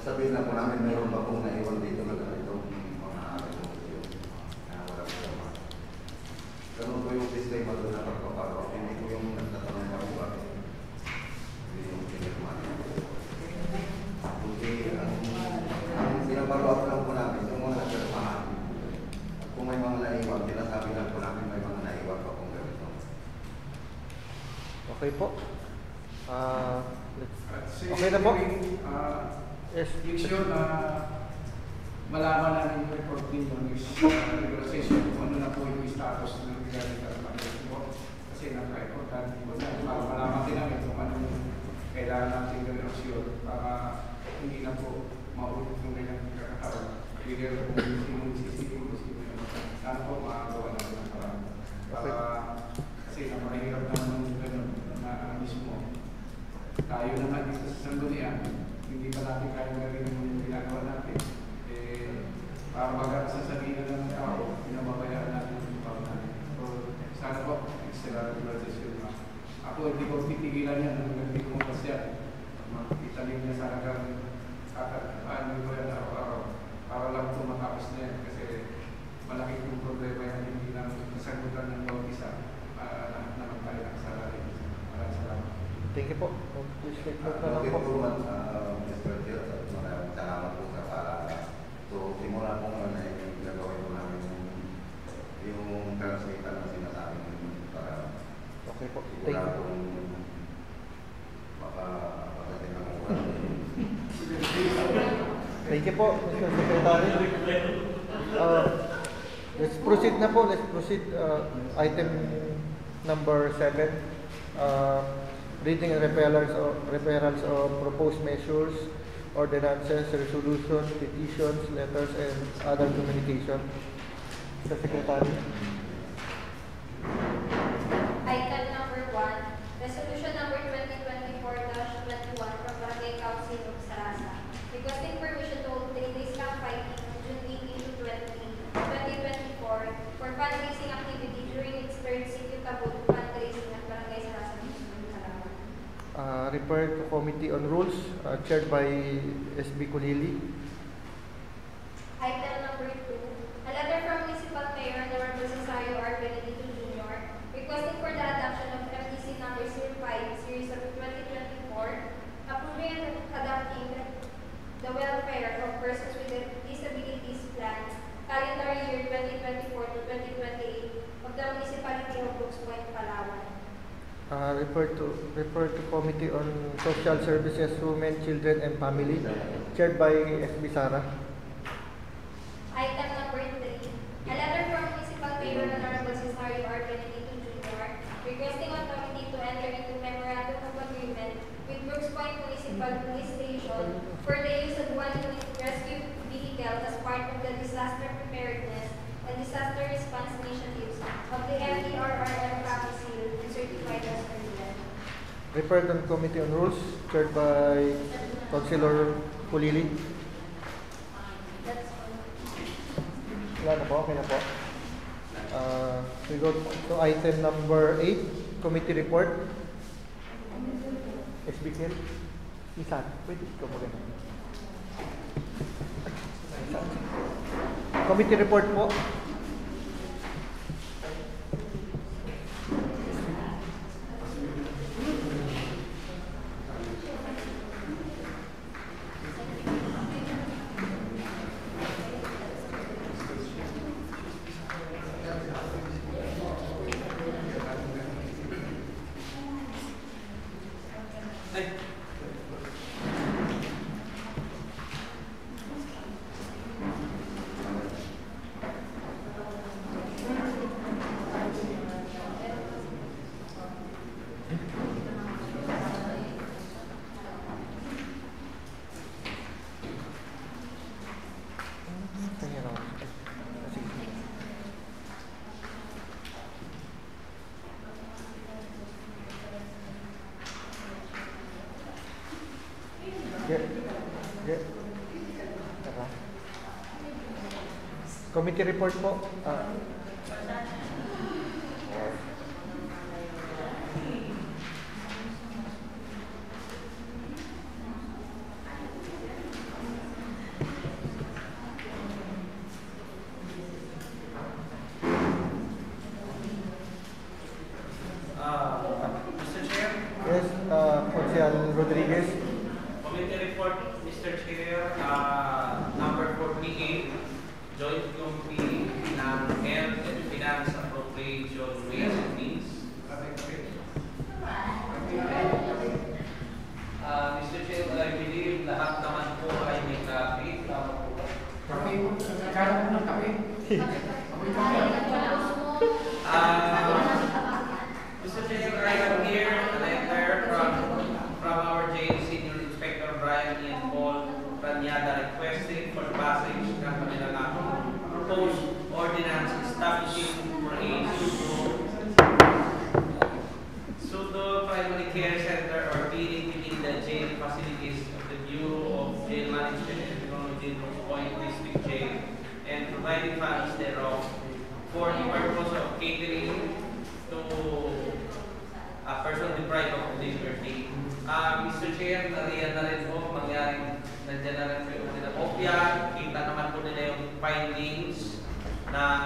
sasabihin na po namin mayroon ba pong naiwan dito na ganitong mga resolution na wala po naman. Ganun po yung sistema doon na pagpapagawa. Hindi po yung nagtatanong pa po bakit. Hindi yung pinagman. Hindi, ang pinapagawa lang po namin yung mga nagpapagawa. Kung may mga naiwan, sinasabi lang po namin may mga naiwan pa pong ganito. Okay po. Okay na po? Yes. Make sure na malaman namin yung report ninyo is regularization kung ano na po yung status ng regarding po. Kasi napaka-importante po na para malaman din namin kung ano yung kailangan natin regulasyon para hindi na po maulit yung kanyang kakataon. Bigyan po yung sisipin ko sana po makagawa natin ang parang. Kasi napakahirap naman yung ganun na mismo. Tayo naman dito sa Sangguniang, hindi pa natin kaya gawin yung ginagawa natin. Para sasabihin na ng tao, pinababayaan natin yung tao natin. So, sana po, excellent regularization. Ako, hindi ko titigilan yan. Hindi ko masya. Italim niya sa hanggang paano ko yan araw-araw. Para lang ito matapos na yan. Kasi malaki yung problema yan. Hindi lang kasagutan ng bawat isa. Naman tayo ng salarin. Maraming salamat. Thank you po. Please take note na lang Okay po. po, Mr. Chair. Maraming salamat po sa paalala. So, simula po nga na yung gagawin po namin yung transmitter na sinasabi para Okay po. Thank wala you. pong makapagating ng uwan. Thank you po, Mr. Secretary. Let's proceed na po. Let's proceed. Item number 7. Reading and referrals of proposed measures, ordinances, resolutions, petitions, letters, and other communication. Mr. Secretary. Item number 1, resolution number 2024-21 from Barangay Council of Sarasa, requesting permission to hold 3 days camp fighting on June 18 to 2024 for fundraising activity during its third City Tabut fundraising at Barangay Sarasa. Refer to Committee on Rules, chaired by SB Kulili. Item number 2, a letter from Municipal Mayor Honorable Cesario R. Benedito Jr. requesting for the adoption of MDC number 05 series of 2024, approving and adopting the welfare of persons with disabilities plan, calendar year 2024 to 2028 of the Municipality of Brooks Point, Palawan. Refer to Committee on Social Services, Women, Children, and Family, chaired by SB Sara. Item number 3, a letter from Municipal Mayor Honorable Cesario R. Benedito Jr. requesting authority to enter into memorandum of agreement with Brooks Point Municipal Police Station for the use of 1-unit rescue vehicle as part of the disaster preparedness and disaster response initiatives of the MDRRM Council and certified as urgent. Referred on Committee on Rules, chaired by Councilor Kulili. That's all. Wala na po, okay na po. We go to item number 8, Committee Report. SB Kel. Isan, pwede ikaw magana. Committee Report po. Committee report po. report, Mr. Chair, number 48, Joint Committee ng Health and Finance Appropriation Ways and Means. Mr. Chair, I believe lahat naman po ay may copy. Tama po ba? Kape po. Kaya po ng kape. Mr. Chair, I have here a letter from our jail senior inspector Brian Ian Paul Ranyada requesting for passage ng kanilang proposed ordinance establishing for a pseudo primary care center or clinic within the jail facilities of the Bureau of Jail Management and Technology in Rose Point District Jail and providing funds thereof for the purpose of catering to a person deprived of liberty. Mr. Chair, nariyan na rin po, nandiyan na rin po yung nila kopya. Kita naman po nila yung findings ng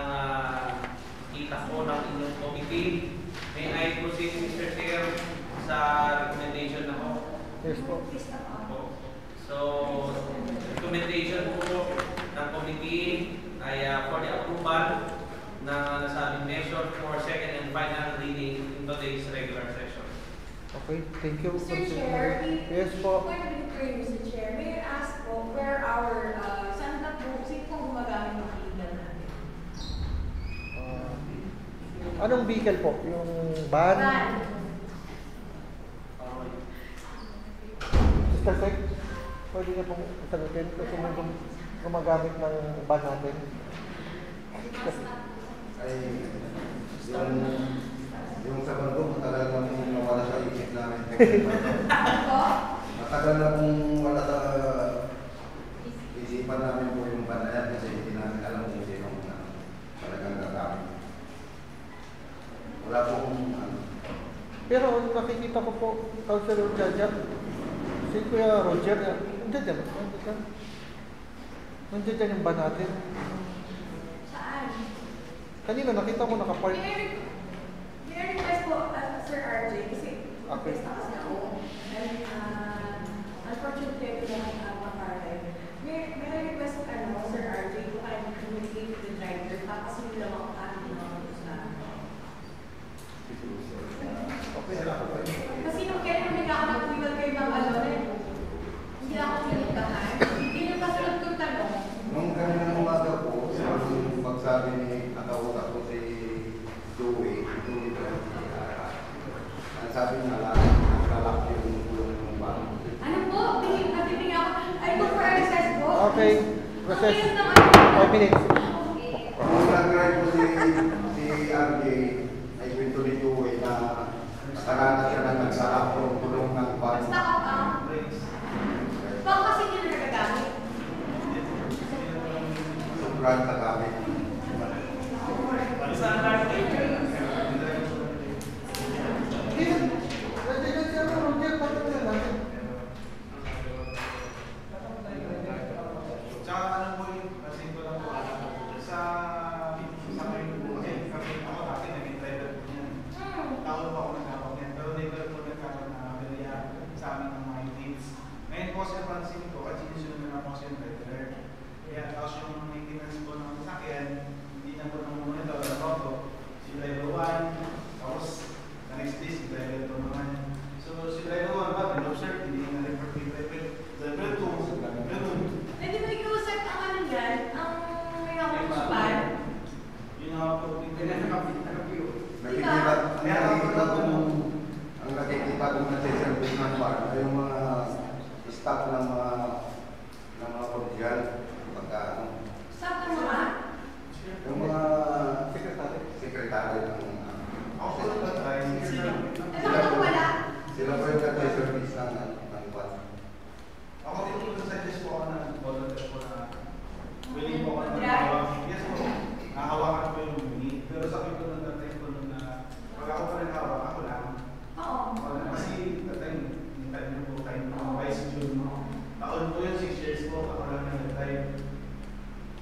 kita po ng inyong committee. May I proceed, Mr. Chair, sa recommendation na po? Yes po. So, recommendation po ng committee ay for the approval ng nasabing measure for second and final reading in today's regular session. Okay, thank you. Mr. Chair, Yes po. Mr. Chair, may I ask po where our, saan na po, sino pong gumagamit ng legal natin? Anong vehicle po? Yung van? Mr. Sec, pwede niya pong sagutin kasi may gumagamit ng van natin. Ay, yung sa bando, matagal na pong nawala sa isip namin. Matagal na pong wala sa isipan namin po yung banayan kasi hindi namin alam kung sino talagang gagamit. Wala pong Pero nakikita ko po, Councilor Jaja, si Kuya Roger, nandiyan dyan. Nandiyan dyan yung van natin. Saan? Kanina nakita ko nakapark. May request po, Sir RJ, kasi Okay. request ako sa ako. And unfortunately, ito lang ang makaray. May request po, Sir RJ, to communicate with the driver, tapos hindi lang ako ating mga usahan. Kasi nung kaya may kakanapuligal kayo ng hindi ako tinitahan. Hindi nyo pa sunod kong tanong. nung kaninang umaga po, yung pagsabi ni nakausap ko si Joey, ang sabi niya lang, nakalak yung bang. Ano po? Tingin ako. I go for a recess po. Okay, recess. 5 minutes. Nung nag-ride po si RJ, ay kwento ni Joey na nakaranas siya na nagsalak yung tulong ng bang. Basta ka pa. Baka kasi hindi na nagagamit. Sobrang tagamit. Tsaka ano po yung, kasi ko lang po, sa kayo po, kasi ako dati naging driver po niyan. Taon po ako nagkakap niyan, pero later po nagkakaroon na abiliya sa amin ng mga units. Ngayon po kasi pansin ko, at sinusunod na po kasi yung driver. Kaya tapos yung maintenance po ng sasakyan, hindi na po nang monitor na po. Si driver 1, tapos the next day si driver 2 naman. So si driver 1 ba, bin-observe, hindi na report yung driver. Driver 2, ganun. Eh di ba ikaw-set ang ano yan? Ang may nakakuspan? Yun ang po, Ang nakikita kong nagsiservice ng bar ay yung mga staff ng mga komersyal. Pagka ano, Stop ka mga? yung mga sekretary ng ako po lang ba tayo? Eh bakit ako wala? sila po yung nagsiservice ng bar. Ako din po suggest po ako na volunteer po na willing po ako na Mag-drive? hawak. Yes po, nahawakan po yung unit. Pero sabi ko nung datay ko nung na pag ako pa rin hawak, ako lang. Oo. Kasi datay, yung time niyo po, time po, vice June. Taon po yun, 6 years po, ako lang nag-drive.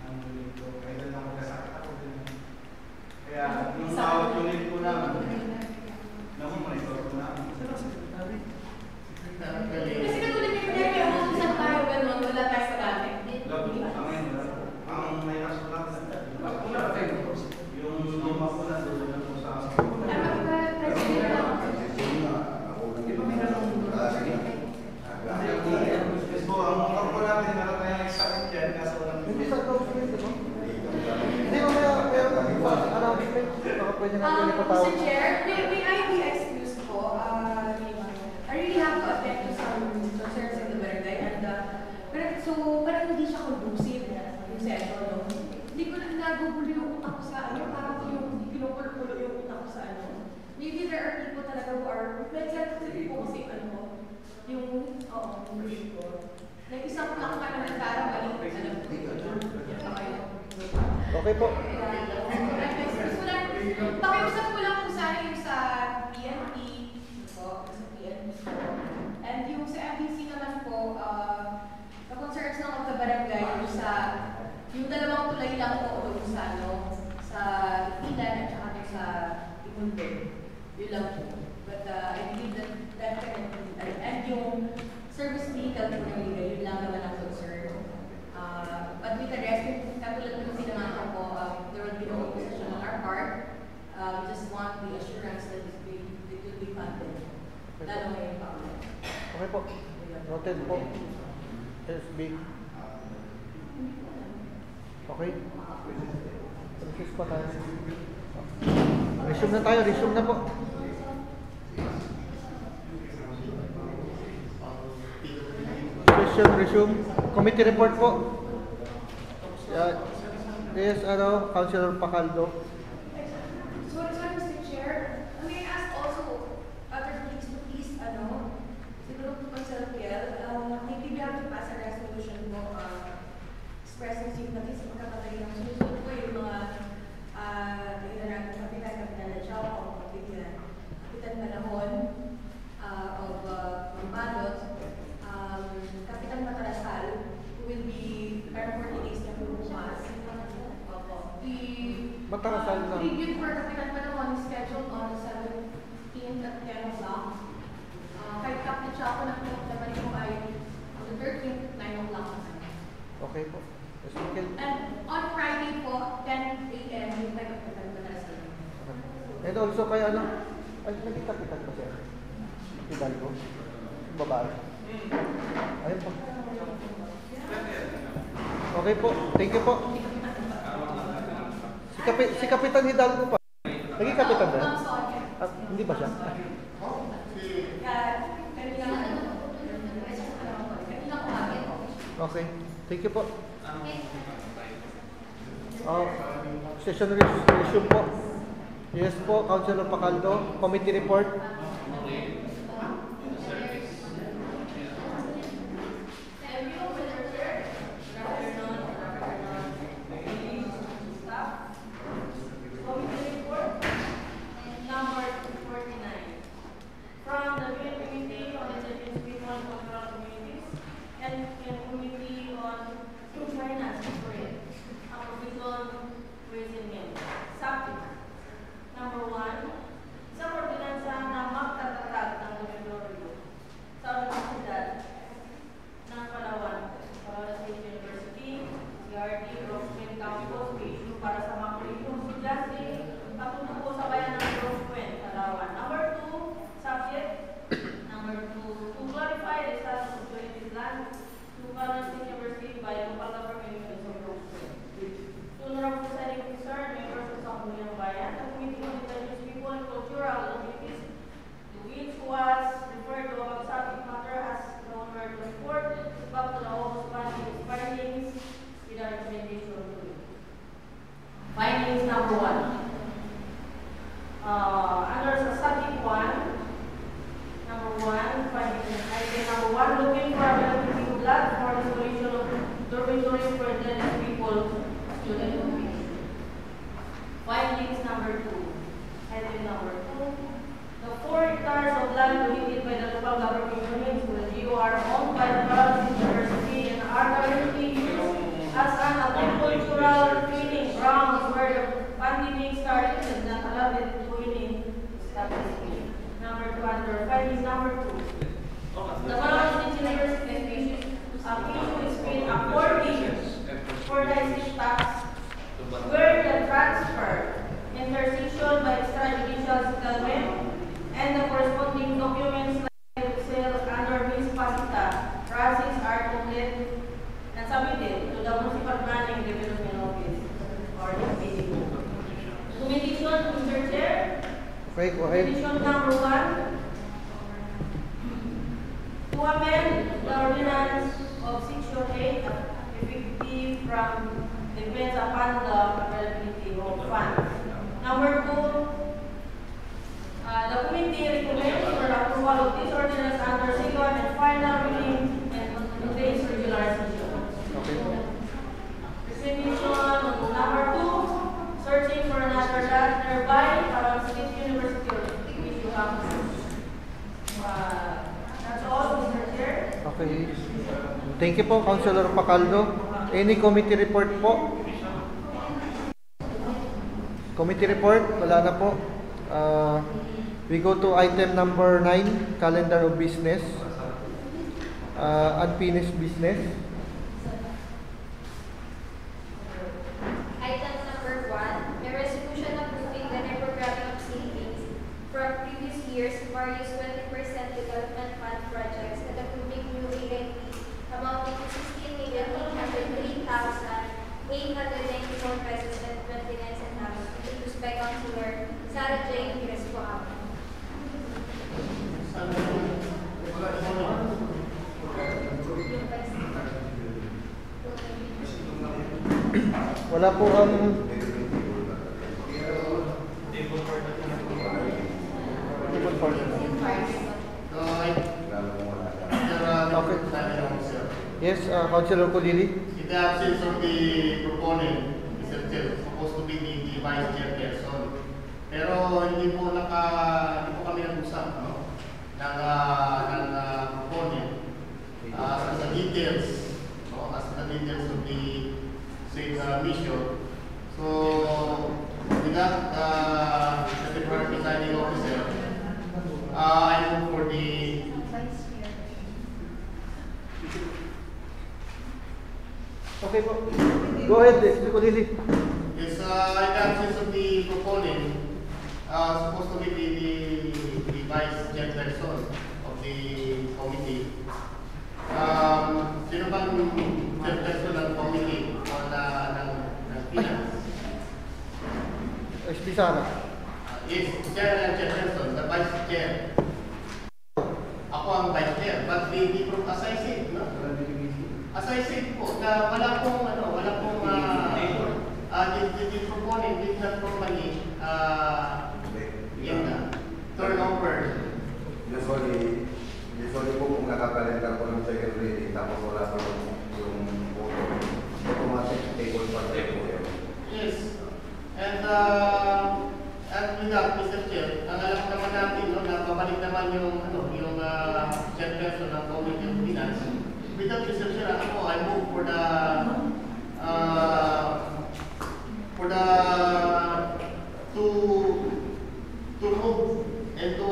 Ang unit ko, kahit lang magkasakit ako din. Kaya yung tawag unit po namin, naman monitor po namin. po, ang po natin, meron tayong examen dyan, kaso walang Hindi sa announcement, di ba? Hindi mo may announcement. Baka pwede natin ipatawag. Mr. Chair, may I be excused po? I really have to attend to some concerns in the barangay and parang hindi siya conducive yung session, no? Hindi ko na nagugulo yung utak ko sa parang yung pinupulo yung utak ko sa Maybe there are people talaga who are, let's say po kasi yung brief ko. Nag-isang lang ka na parang maling Okay po. Pakiusap ko lang kung saan yung sa PNP, and yung sa MBC naman po, na-concerns lang ako sa barangay yung dalawang tulay lang po yung sa Ilan at saka sa Imundo. Yun lang po. But I believe that can and yung service vehicle po ng Liga, yun lang naman ang concern. But with the rest, katulad ng sinamahan ko, there will be no opposition on our part. We just want the assurance that it will be funded. Lalo ngayon pa. Okay po. Noted po. SB. Okay. Resume pa tayo. Resume na tayo. Resume na po. Resume. Committee report po. Yes, Councilor Pacaldo. Sorry, Mr. Chair. May I ask also other colleagues to please, siguro po Councilor Piel, maybe we have to pass a resolution po expressing sympathy sa pagkakatay ng susunod po yung mga Kapitan Lachao, Kapitan Manahon of Mambalot, Kapitan Matarasal, who will be 40 days na po bumas. Matarasal na. Tribute for Kapitan Manahon is scheduled on the 17th at 10 o'clock. Kay Captain Chaco na naman po ay on the 13th, 9 o'clock. Okay po. And on Friday po, 10 a.m. yung kay Kapitan Matarasal. And also kay naging kapitan pa siya. Hidalgo. Babae. Ayun po. Okay po. Thank you po. Si Kapitan Hidalgo pa. Naging kapitan ba? Hindi ba siya? Okay. Thank you po. Session resume po. Yes po, Councilor Pacaldo. Committee report. Findings number 1. Under static 1, number 1, findings. Item number 1, looking for availability of blood for the solution of dormitory for dead people, student office. Findings number 2. Item number 2, the 4 hectares of land donated by the local government units with are owned by the Philippines University and are currently used as an agricultural training grounds where the pandemic department and submitted to the Municipal Planning Development Office or the PDO. Recommendation, Mr. Chair. Okay, go ahead. Recommendation number 1. To amend the ordinance of Section 8 effective from depends upon the availability of funds. Number 2. The committee recommends for the approval of this ordinance under second and final reading and on today's regular session. Okay. Recommendation number 2, searching for another data nearby around State University, which you have. That's all, Mr. Chair. Okay. Thank you po, Councilor Pacaldo. Any committee report po? Committee report? Wala na po. We go to item number 9, calendar of business. Unfinished business. Item number 1, a resolution approving the reprogramming of savings from previous years' various 20% development fund projects and approving new AIP amounting to 16,803,894 pesos and 29 centavos, introduced by Councilor Sarah J. Crespo. Wala po ang yes, Councilor Colili. In the absence of the proponent, Mr. Chair, supposed to be the vice chairperson. Pero hindi po kami nag-usap, no? ng proponent as the details, no? As the details of the said mission. So, with that, the department presiding officer, I move for the Okay po. Go ahead, Colili. Yes, in the absence of the proponent, supposed to be the vice chairperson of the committee. Sino bang chairperson ng committee o ng finance? SB Sara. Yes, chairperson, the vice chair. Ako ang vice chair, but as I said, no? As I said po, na wala pong the proponent did not formally turnover. Usually po kung nakakalendar po ng second reading tapos wala po yung automatic table pa po yun. Yes. And with that, Mr. Chair, ang alam naman natin, no, na babalik naman yung chairperson ng Committee of Finance. With that, Mr. Chair, ako, I move for the to move into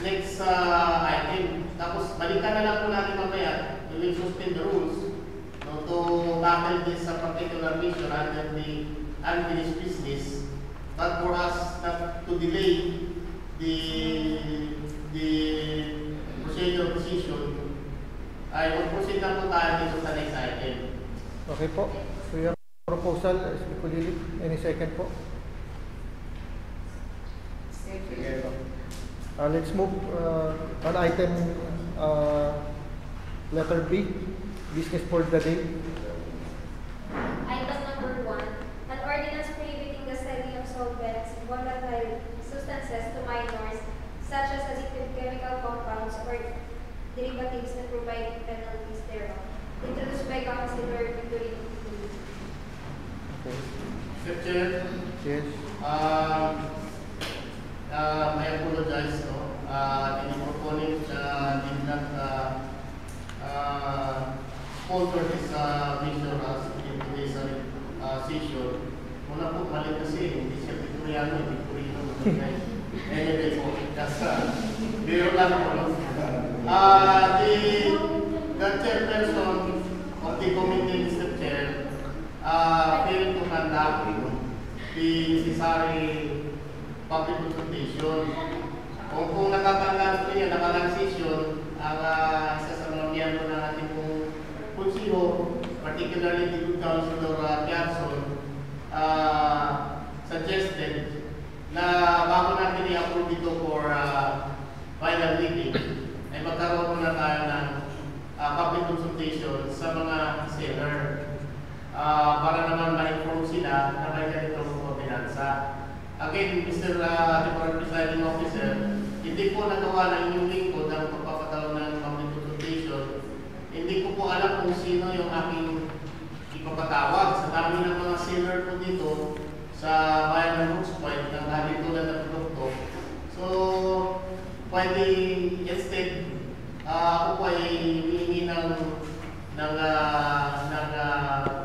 next item. Tapos balikan na lang po natin mamaya. We will suspend the rules, no, to tackle this particular mission under the unfinished business. But for us not to delay the procedure decision, I will proceed na po tayo dito sa next item. Okay po. So your proposal, SB Colili. Any second po? Let's move on item letter B, business for the day. Item number 1, an ordinance prohibiting the selling of solvents, volatile substances to minors, such as addictive chemical compounds or derivatives and providing penalties thereof. Introduced by Councilor Victorino. Okay. Mr. Chair, Yes. I apologize, no? The proponent did not sponsor this mission as in today's session. Una po, mali kasi, hindi siya Victoriano, Victorino. Anyway po, kasi biro lang po, no? The chairperson of the committee, Mr. Chair, failed to conduct the necessary public consultation. Kung nakatandaan ko niya, nakalang session, ang isa sa mga miyembro ng ating pong particularly the good Councilor Jackson, suggested na bago natin i-approve ito for final reading, ay magkaroon muna tayo ng public consultation sa mga seller para naman ma-inform sila na may ganitong ordinansa. Again, Mr. Department Presiding Officer, hindi po nagawa ng inyong lingkod ang pagpapataw ng public consultation. Hindi ko po alam kung sino yung aking ipapatawag. Sa dami ng mga seller po dito sa bayan ng Brooks Point, ng halin tulad ng produkto. So, pwede instead, ako po ay hihingi ng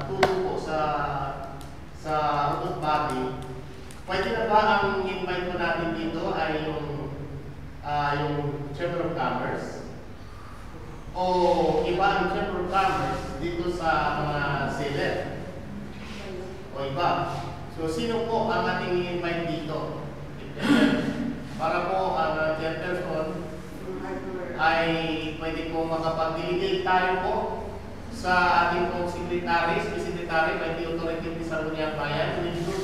tulong po sa hudot body. Pwede na ba ang invite po natin dito ay yung Chamber of Commerce? O iba ang Chamber of Commerce dito sa mga seller? O iba? So, sino po ang ating invite dito? Para po ang chairperson ay pwede po makapag-delegate tayo po sa ating pong secretary, by the authority of the Sangguniang Bayan, to ensure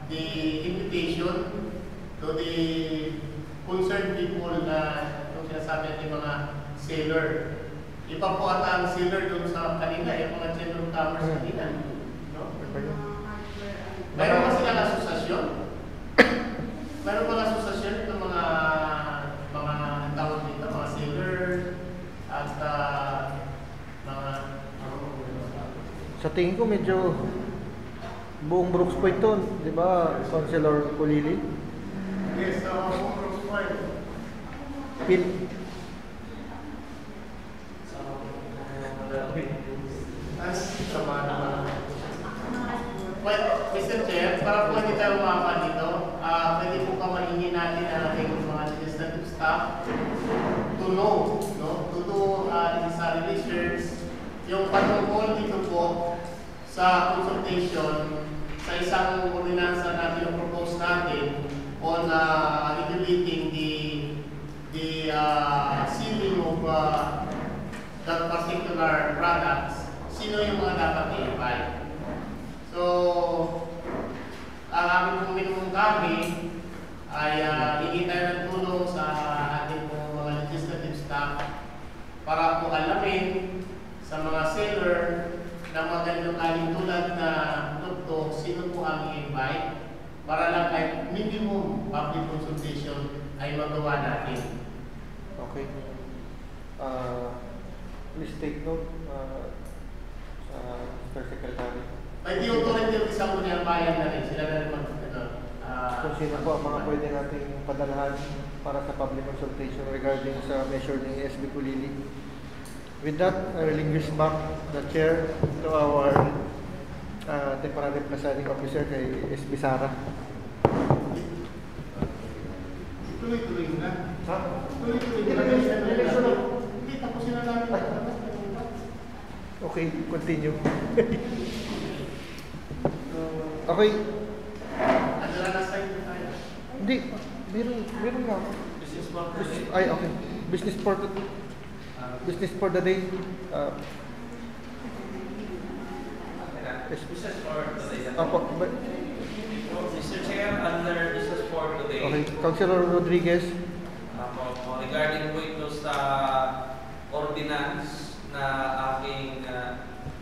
the invitation to the concerned people na yung sinasabi natin mga seller. Iba po ata ang seller doon sa kanina, yung mga Chamber of Commerce kanina. No? Mayroon ba silang asosasyon? Mayroon ba asosasyon ng mga tawag dito, mga seller at mga sa tingin ko medyo buong Brooks Point to, di ba, Councilor Colili? Yes, buong Brooks Point. Sama naman. Well, Mr. Chair, para po hindi tayo umama dito, pwede po ka mahingi natin ang ating mga legislative staff to know, no? To do necessary research, yung patungkol dito po sa consultation sa isang ordinansa na pinapropose natin on regulating the sealing of that particular products. Sino yung mga dapat i-invite? So, ang aming pong minimum kami ay hingi tayo ng tulong sa ating pong mga legislative staff para po alamin sa mga seller na mga ganitong aling tulad na produkto, sino po ang i-invite para lang kahit minimum public consultation ay magawa natin. Okay. Please take note, Mr. Secretary. Ay, di authority of isang Sangguniang Bayan na rin. Sila na rin kung sino po ang mga pwede nating padalahan para sa public consultation regarding sa measure ni SB Colili. With that, I relinquish back the chair to our temporary presiding officer kay SB Sara. Tuloy-tuloy na. Ha? Tuloy-tuloy na. Hindi, tapusin na namin. Okay, continue. Okay. Ano na nasa ito tayo? Hindi, meron nga. Business for Ay, okay. Business for the day. Business for today. Mr. Chair, under business for today. Okay, Councilor Rodriguez. Regarding po ito sa ordinance na aking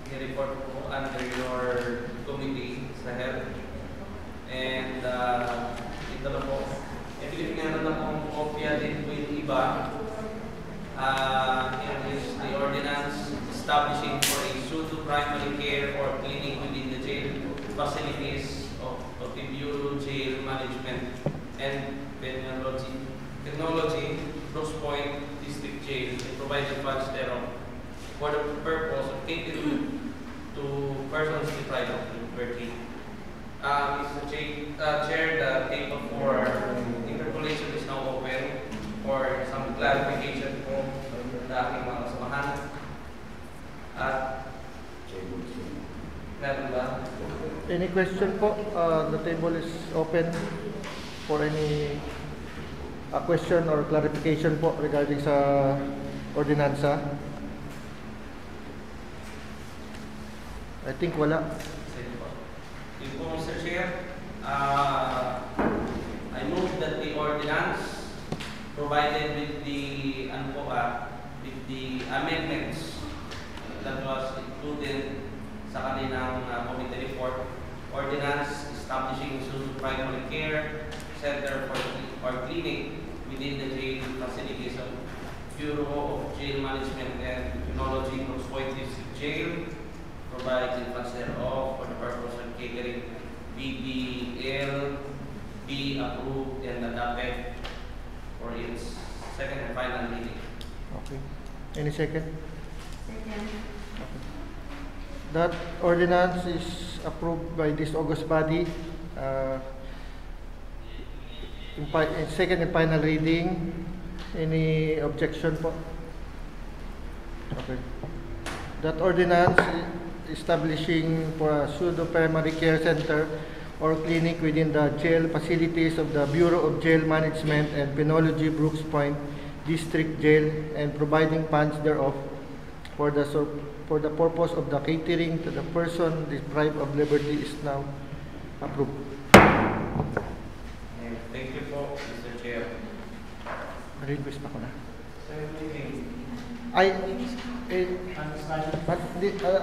i-report po under your committee sa health. And ito na po. Ipilipin na pong kopya din po yung iba. It is the ordinance establishing for a pseudo-primary care or clinic within the jail facilities of the Bureau Jail Management and Technology, Brooks Point District Jail, and providing funds thereof for the purpose of catering to persons deprived of liberty. Mr. Chair, the table for interpolation is now open for some clarification po sa aking mga kasamahan. At meron ba? Any question po? The table is open for any question or clarification po regarding sa ordinansa. I think wala. Yun po, Mr. Chair, I move that the ordinance provided with the with the amendments that was included sa kaninang committee report, ordinance establishing Isuzu Primary Care Center or clinic within the jail facilities of Bureau of Jail Management and Technology, Brooks Point District Jail, provides infants thereof for the purpose of catering BBL be approved and adopted for its second and final reading. Okay. Any second? Second. That ordinance is approved by this august body. In second and final reading. Any objection po? Okay. That ordinance establishing for a pseudo primary care center or clinic within the jail facilities of the Bureau of Jail Management and Penology, Brooks Point District Jail, and providing funds thereof for the purpose of the catering to the person deprived of liberty is now approved. Thank you po, Mr. Chair. Request pa ko na.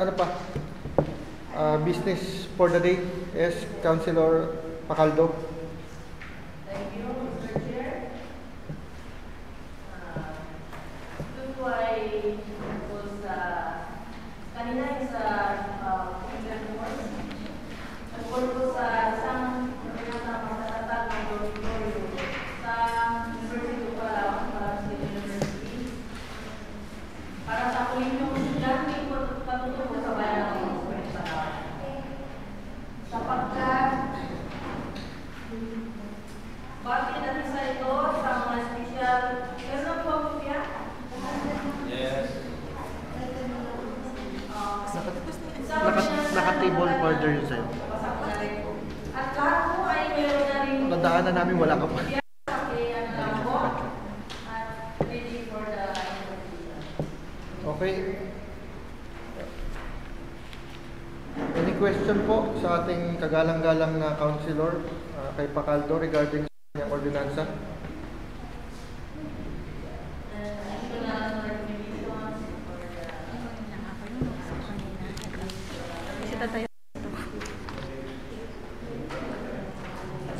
Ano pa? Business for the day. Yes, Councilor Pacaldo. Thank you, Mr. Chair. Ito po ay kanina yung sa tungkol po sa isang pagkatatag ng dormitorio sa University of Palawan, Palawan State University. Para sa kulinyong estudyante po patutupo sa bayan ng Palawan. Sapagkat bakit natin sa ito sa mga special, meron po ang kopya? Yes. Naka-table order yun sa'yo. At lahat po ay meron na rin Nadaanan namin, wala ka pa. Okay. Any question po sa ating kagalang-galang na councilor kay Pacaldo regarding sa ordinansa?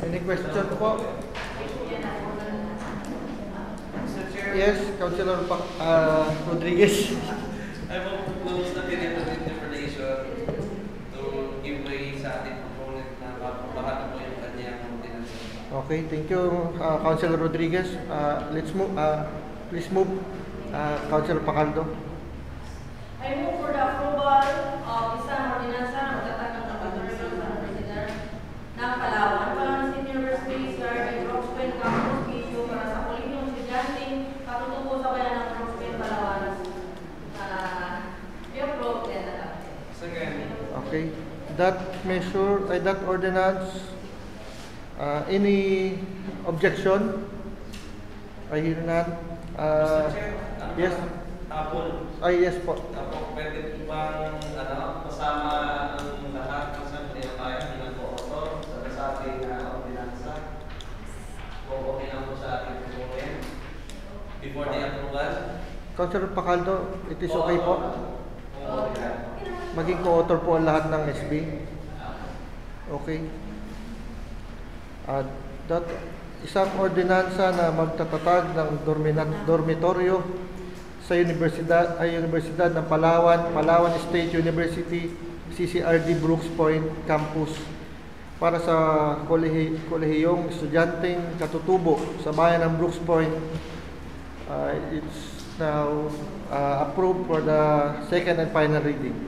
Any question po? Yes, Councilor Rodriguez. I will close the period of interpretation to give way sa ating proponent na baka po yung kanyang ordinance. Okay, thank you, Councilor Rodriguez. Let's move. Please move, Councilor Pacaldo. I move for the approval of isang ordinansa ng magtatag ng laboratorio sa President ng Palawan, Palawan State University, Sir, and Brooks Point Campus issue para sa kulinyong estudyante patutupo sa bayan ng Brooks Point, Palawan. I-approve and adopted. Second. Okay, that measure, that ordinance, any objection? I hear none. Mr. Chair, Yes. Apple. Yes po. Ako, pwede po bang kasama ang lahat ng sangguniang bayan bilang co-author sa ating ordinansa? O okay lang po sa ating proponent before the approval? Councilor Pacaldo, it is okay po? Okay. Maging co-author po ang lahat ng SB? Okay. That isang ordinansa na magtatatag ng dormitoryo sa Universidad ng Palawan, Palawan State University, CCRD Brooks Point Campus para sa kolehiyong estudyanteng katutubo sa bayan ng Brooks Point. It's now approved for the second and final reading.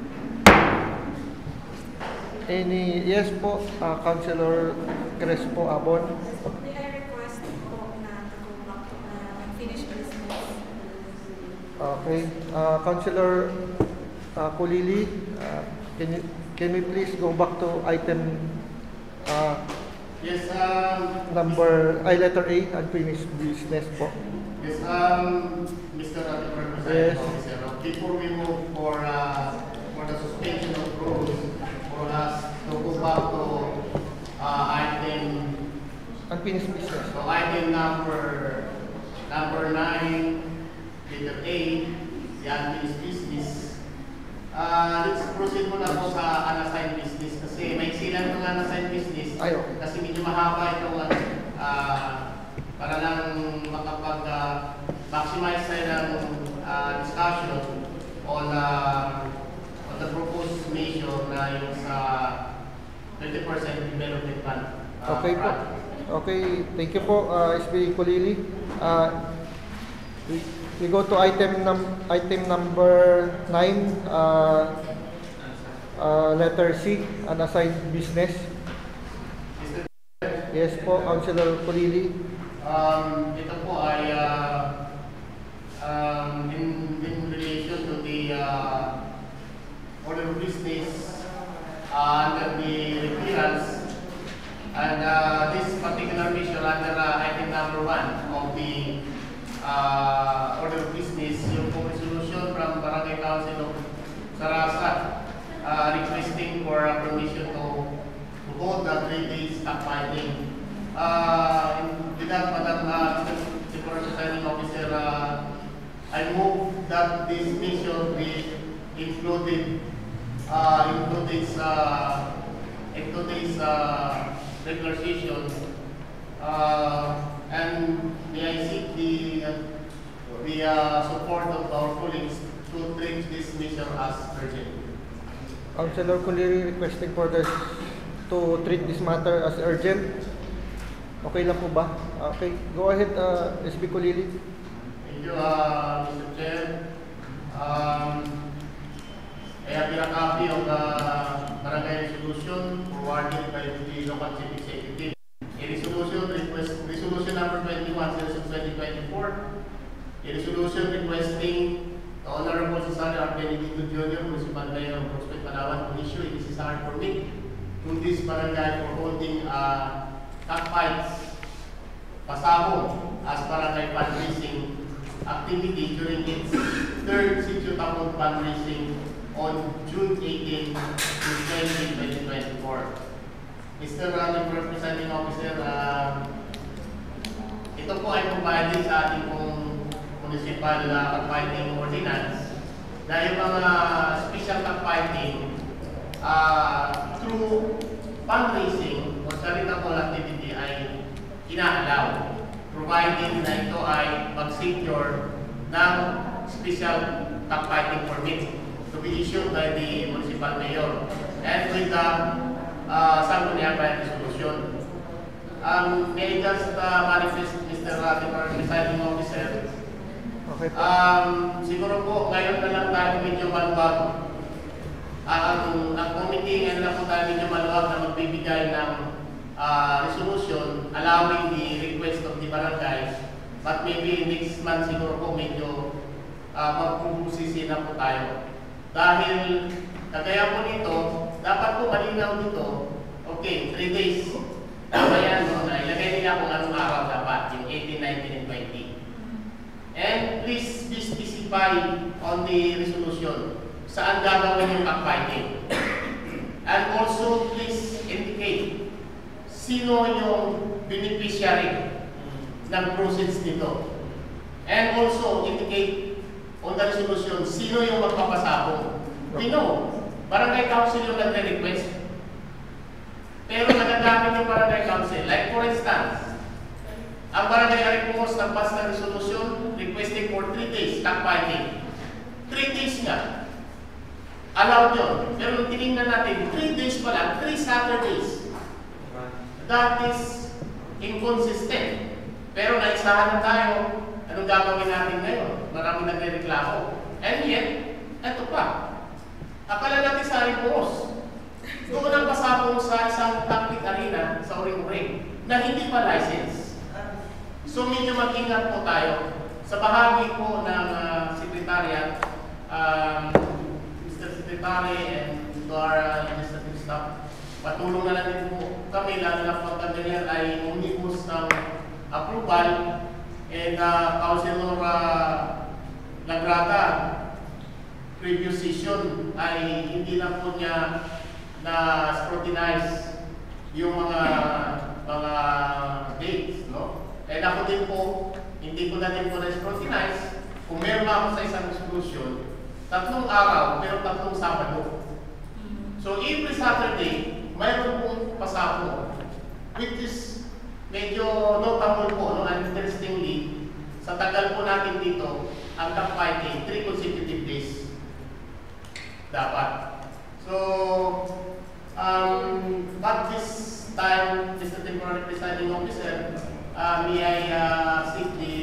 Any yes po, Councilor Crespo Abon. May I request po na go back to finish business. Okay, Councilor Kulili, can we please go back to item Yes, letter A, unfinished business po. Yes, Mr. President Yes. Officer, before we move for for the suspension of rules for us to go back to item Unfinished business. So item number 9, letter A, the unfinished business. Let's proceed muna po sa unassigned business kasi may silang ng unassigned business. Ay, okay. Kasi medyo mahaba itong para lang makapag-maximize tayo ng discussion on the proposed measure na yung sa 20% development plan. Okay po. Okay, thank you po, SB Kulili. We go to item number 9, letter C, unassigned business. Yes po, Councilor Kulili. Ito po ay in relation to the order of business under the referrals. And this particular measure under item number 1 of the order of business, yung resolution from Barangay Council of Sarasa requesting for permission to hold the 3 days stockpiling. With that, Madam Presiding Officer, I move that this measure be included into this regular session, and may I seek the support of our colleagues to treat this measure as urgent. Councilor Kulili requesting for this to treat this matter as urgent. Okay lang po ba? Okay, go ahead, SB Kulili. Thank you, Mr. Chair. I have here a copy of the barangay resolution forwarded by the local chief executive. A resolution number 21, 2024. A resolution requesting the Honorable Cesario R. Benedicto Jr., Municipal Mayor of Prospect, Palawan, to issue a necessary permit to this barangay for holding cockfights, pasabong as barangay fundraising activity during its 3rd Sitio Tapon fundraising on June 18 to 20, 2024. Mr. Presiding Officer, ito po ay provided sa ating pong municipal cockfighting ordinance dahil mga special cockfighting through fundraising or charitable activity ay inaalaw, providing na ito ay mag-secure ng special cockfighting permit to be issued by the municipal mayor and with the Sangguniang Bayan resolution. May I just manifest, Mr. Presiding Officer? Okay po. Siguro po ngayon na lang tayo medyo maluwag. Ang committee ngayon na po tayo medyo maluwag na magbibigay ng resolution allowing the request of the barangays, but maybe next month siguro po medyo magpupusisi na po tayo. Dahil kagaya po nito, dapat po malinaw dito, okay, 3 days. Tama yan, no? Ilagay nila kung anong araw dapat, yung 18, 19, and 20. And please be specify on the resolution saan gagawin yung cockfighting. And also please indicate sino yung beneficiary ng proceeds nito. And also indicate on the resolution sino yung magpapasabong. We know, barangay council yung nagre-request. Pero nagagamit yung barangay council. Like for instance, ang barangay Aripumos nagpas ng resolution requesting for 3 days cockfighting. 3 days nga. Allowed yun. Pero nung tinignan natin, 3 days pa lang, 3 Saturdays. That is inconsistent. Pero naisahan na tayo. Anong gagawin natin ngayon? Maraming nagre-reklamo. And yet, eto pa. Akala natin sa Aripumos. Doon ang pasabong sa isang tactic arena sa Uring-Uring na hindi pa license. So medyo mag-ingat po tayo. Sa bahagi po ng Secretariat, Mr. Secretary and to our administrative staff, patulong na lang din po kami, lalo na pagkaganyan ay umibos ng approval and Councilor Lagrata previous session ay hindi na po niya na-scrutinize yung mga dates, no? And ako din po, hindi ko na din po na-scrutinize. Kung meron ako sa isang resolution, 3 araw, pero 3 Sabado. So every Saturday, mayroon pong pasako, which is medyo notable po, no? And interestingly, sa tagal po natin dito, ang top 5 3 consecutive days dapat. So, but this time, Mr. Temporary Presiding Officer, may I seek the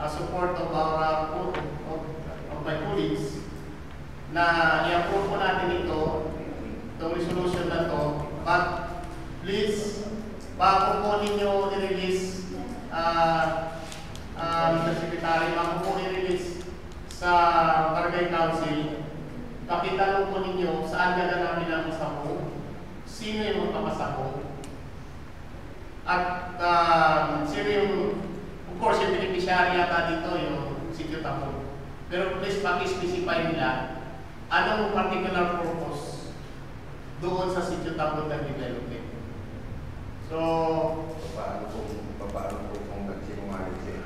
support of our of my colleagues na i-approve po natin itong resolution na to. But please, bago po ninyo i-release, Mr. Secretary, bago po i-release sa Barangay Council, pakitanong po ninyo saan gaganapin ang pasako, sino yung magpapasako, at sino yung, of course, yung beneficiary yata dito, yung Sitio Tapon. Pero please paki-specify nila anong particular purpose doon sa Sitio Tapon na development. So, paano po kung nagsinungaling siya?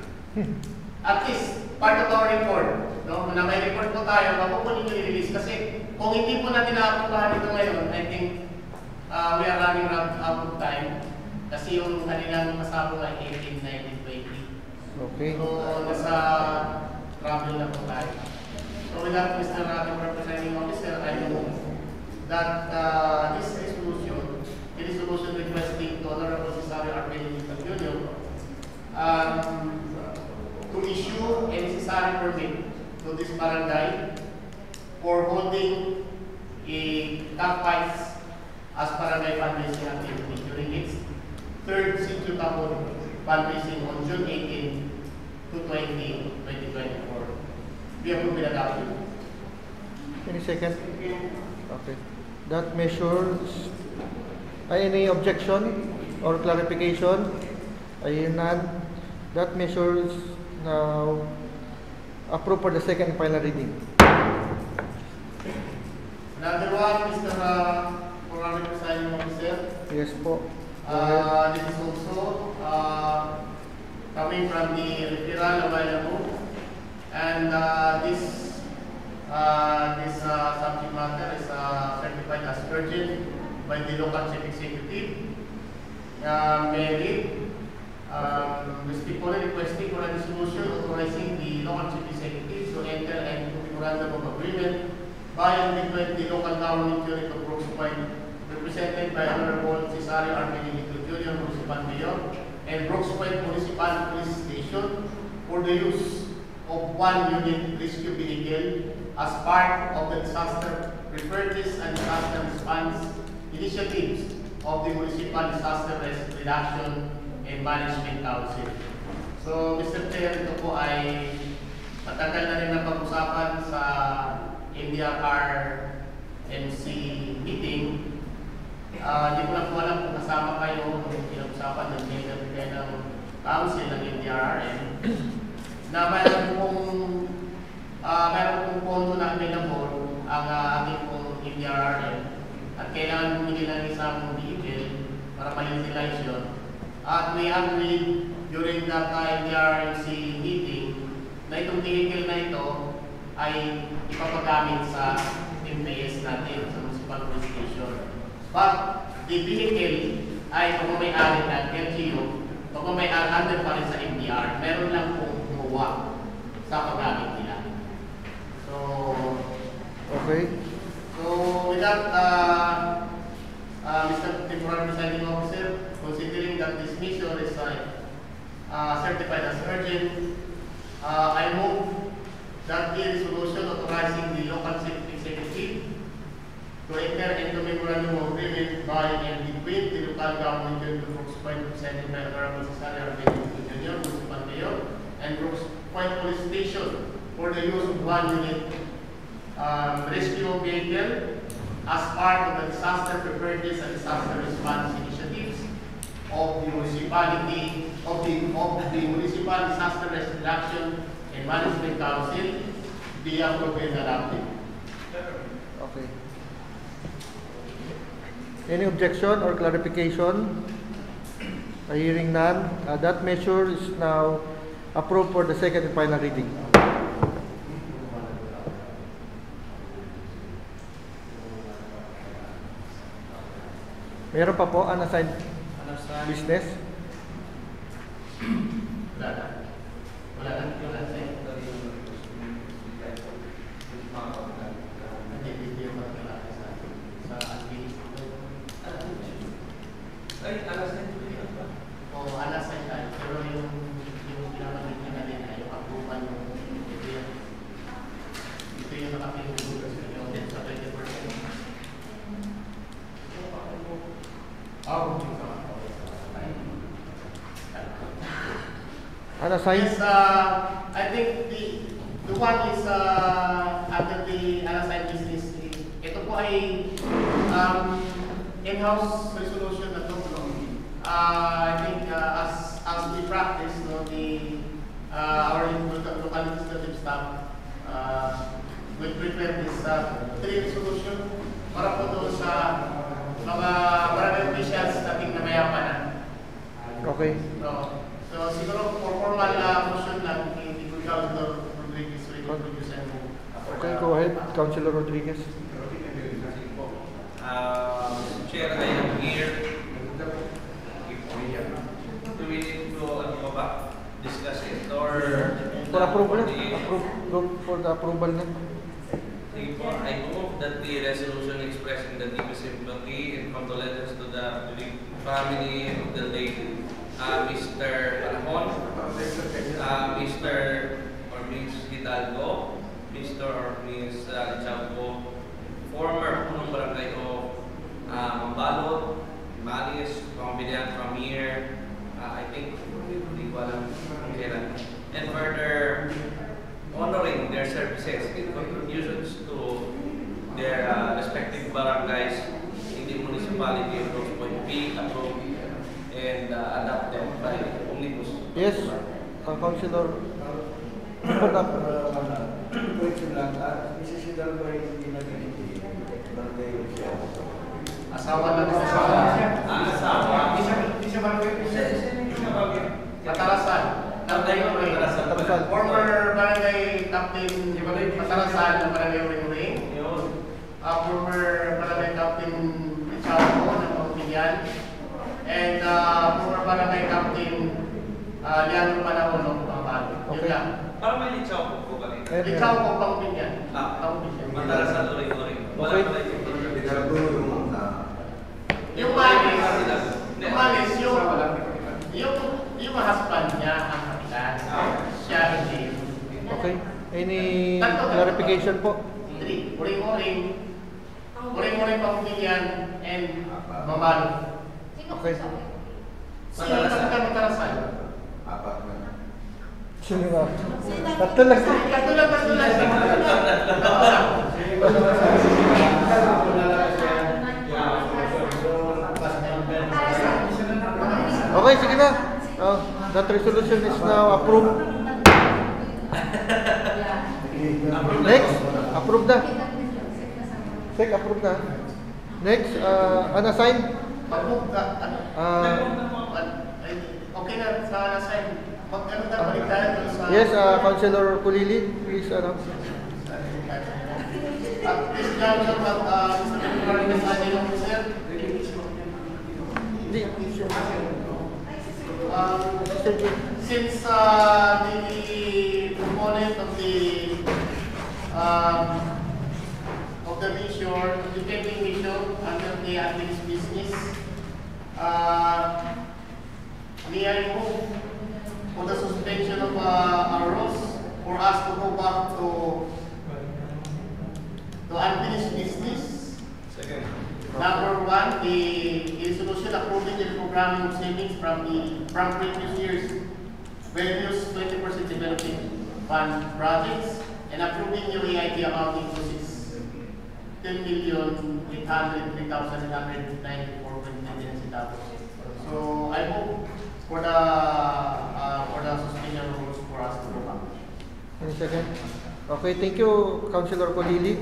At least, part of our report, no? Na may report po tayo, bago po ninyo i-release. Kasi kung hindi po natin nakakumpahan ito ngayon, I think we are running out of time. Kasi yung kanilang kasama ay 18, 19, 20. Okay. So, nasa travel na po tayo. So, with that, Mr. Representing Officer, I know that this resolution, the resolution requesting to Honorable Cesario Armelio Jr. To issue a necessary permit to this barangay for holding a campfires as barangay fundraising activity during its 3rd Sitio Tapon fundraising on June 18 to 20, 2024. We approve the adoption. Any second? Okay. That measures, any objection or clarification? Ayun none. That measures now approved for the second and final reading. Another one, Mr. Honorable Presiding Officer. Yes po. This is also coming from the referral available, and this subject matter is certified as urgent by the local chief executive, Mary. Respectfully requesting for a resolution authorizing the local chief executive to enter into memorandum of agreement by and between the local government unit of Brooks Point, represented by Honorable Cesario Armelio Jr., Municipal Mayor, and Brooks Point Municipal Police Station for the use of 1 unit rescue vehicle as part of the disaster preparedness and disaster response initiatives of the Municipal Disaster Reduction and Management Council. So, Mr. Chair, ito po ay matagal na rin napag-usapan sa NDRR MC meeting. Hindi ko na po alam kung kasama kayo kung pinag-usapan ng kayo ng council ng NDRRM na mayroon pong pondo na available ang ating pong NDRRM at kailangan bumili ng isang vehicle para ma-utilize yun. At we agreed during that NDRMC meeting na itong vehicle na ito ay ipapagamit sa MPS natin sa Municipal Police Station. But the vehicle ay pagmamayari ng LGU, pagmamayari under pa rin sa MDR. Meron lang pong gumawa sa paggamit nila. So, okay. So, with that, Mr. Temporary Presiding Officer, considering that this measure is certified as urgent, I move that the resolution authorizing the local chief executive to enter into memorandum of agreement by and between the local government unit of Brooks Point, represented by Honorable Cesario Armelio Jr., Municipal Mayor, and Brooks Point Police Station for the use of 1 unit rescue vehicle as part of the disaster preparedness and disaster response initiatives of the municipality of the Municipal Disaster Reduction and Management Council be approved and adopted. Okay. Any objection or clarification? Hearing none, that measure is now approved for the second and final reading. Meron pa po unassigned business? Wala na. Wala na. Wala na. Hindi yung magkalaki sa administrator. Ay, unassigned. Oo, unassigned tayo. Pero yung pinamagin niya kanina, yung approval ito yung nakapinugod sa 20%. Unassigned? Yes, I think the one is under the unassigned business. Ito po ay in-house resolution na ito. I think as we practice, our local legislative staff will prepare this 3 resolution para po doon sa mga barangay officials nating namayapan na. Okay. So siguro for formal motion lang, the good Councilor Rodriguez will introduce and move. Okay, go ahead, Councilor Rodriguez. Chair, I am here. Do we need to discuss it or For approval? For the approval na. I move that the resolution expressing the deepest sympathy and condolences to the family of the late Mr. Alhon, Mr. or Ms. Hidalgo, Mr. or Ms. Lichampo, former punong barangay of Mambalot, Malis, Pambilian, Premier, I think, hindi ko alam kung kailan, and further honoring their services and contributions to their respective barangays in the municipality of Rose Point be approved and adopted by Omnibus. Yes, Councilor. Question lang, Mrs. Hidalgo ay hindi naging barangay siya. Asawa lang sa Asawa. Hindi siya barangay Matarasan. Former barangay captain Matarasan ng barangay Ring-Ring. Former barangay captain Lichampo ng Pambilian. And former barangay captain Leandro Panahon ng Pamalo. Yun lang. Parang may Lichampo po ba rin? Lichampo Pambilian. Matarasan uring-uring. Okay. Yung Malis, yung husband niya ang kapitan. Siya hindi. Okay. Any clarification po? 3. Uring-uring Pambilian and Mamalo. Okay. Matarasan. Apat na. Sino nga? Tatlo lang. Okay, sige na. That resolution is now approved. Next, approved na. Sek, approved na. Next, unassigned. Okay na sa unassigned. Ano na paligtayan doon sa... Yes, Councilor Kulili, please announce. This junction of Mr. Department Officer. Since the component of the mission, the pending mission under the unfinished business, may I move for the suspension of our rules for us to go back to unfinished business. Second. Number 1, the resolution approving the programming of savings from previous years various 20% development fund projects and approving new AIT accounting to 10,803,994.90. So I move for the suspension rules for us to go back. Any second? Okay, thank you, Councilor Kulili.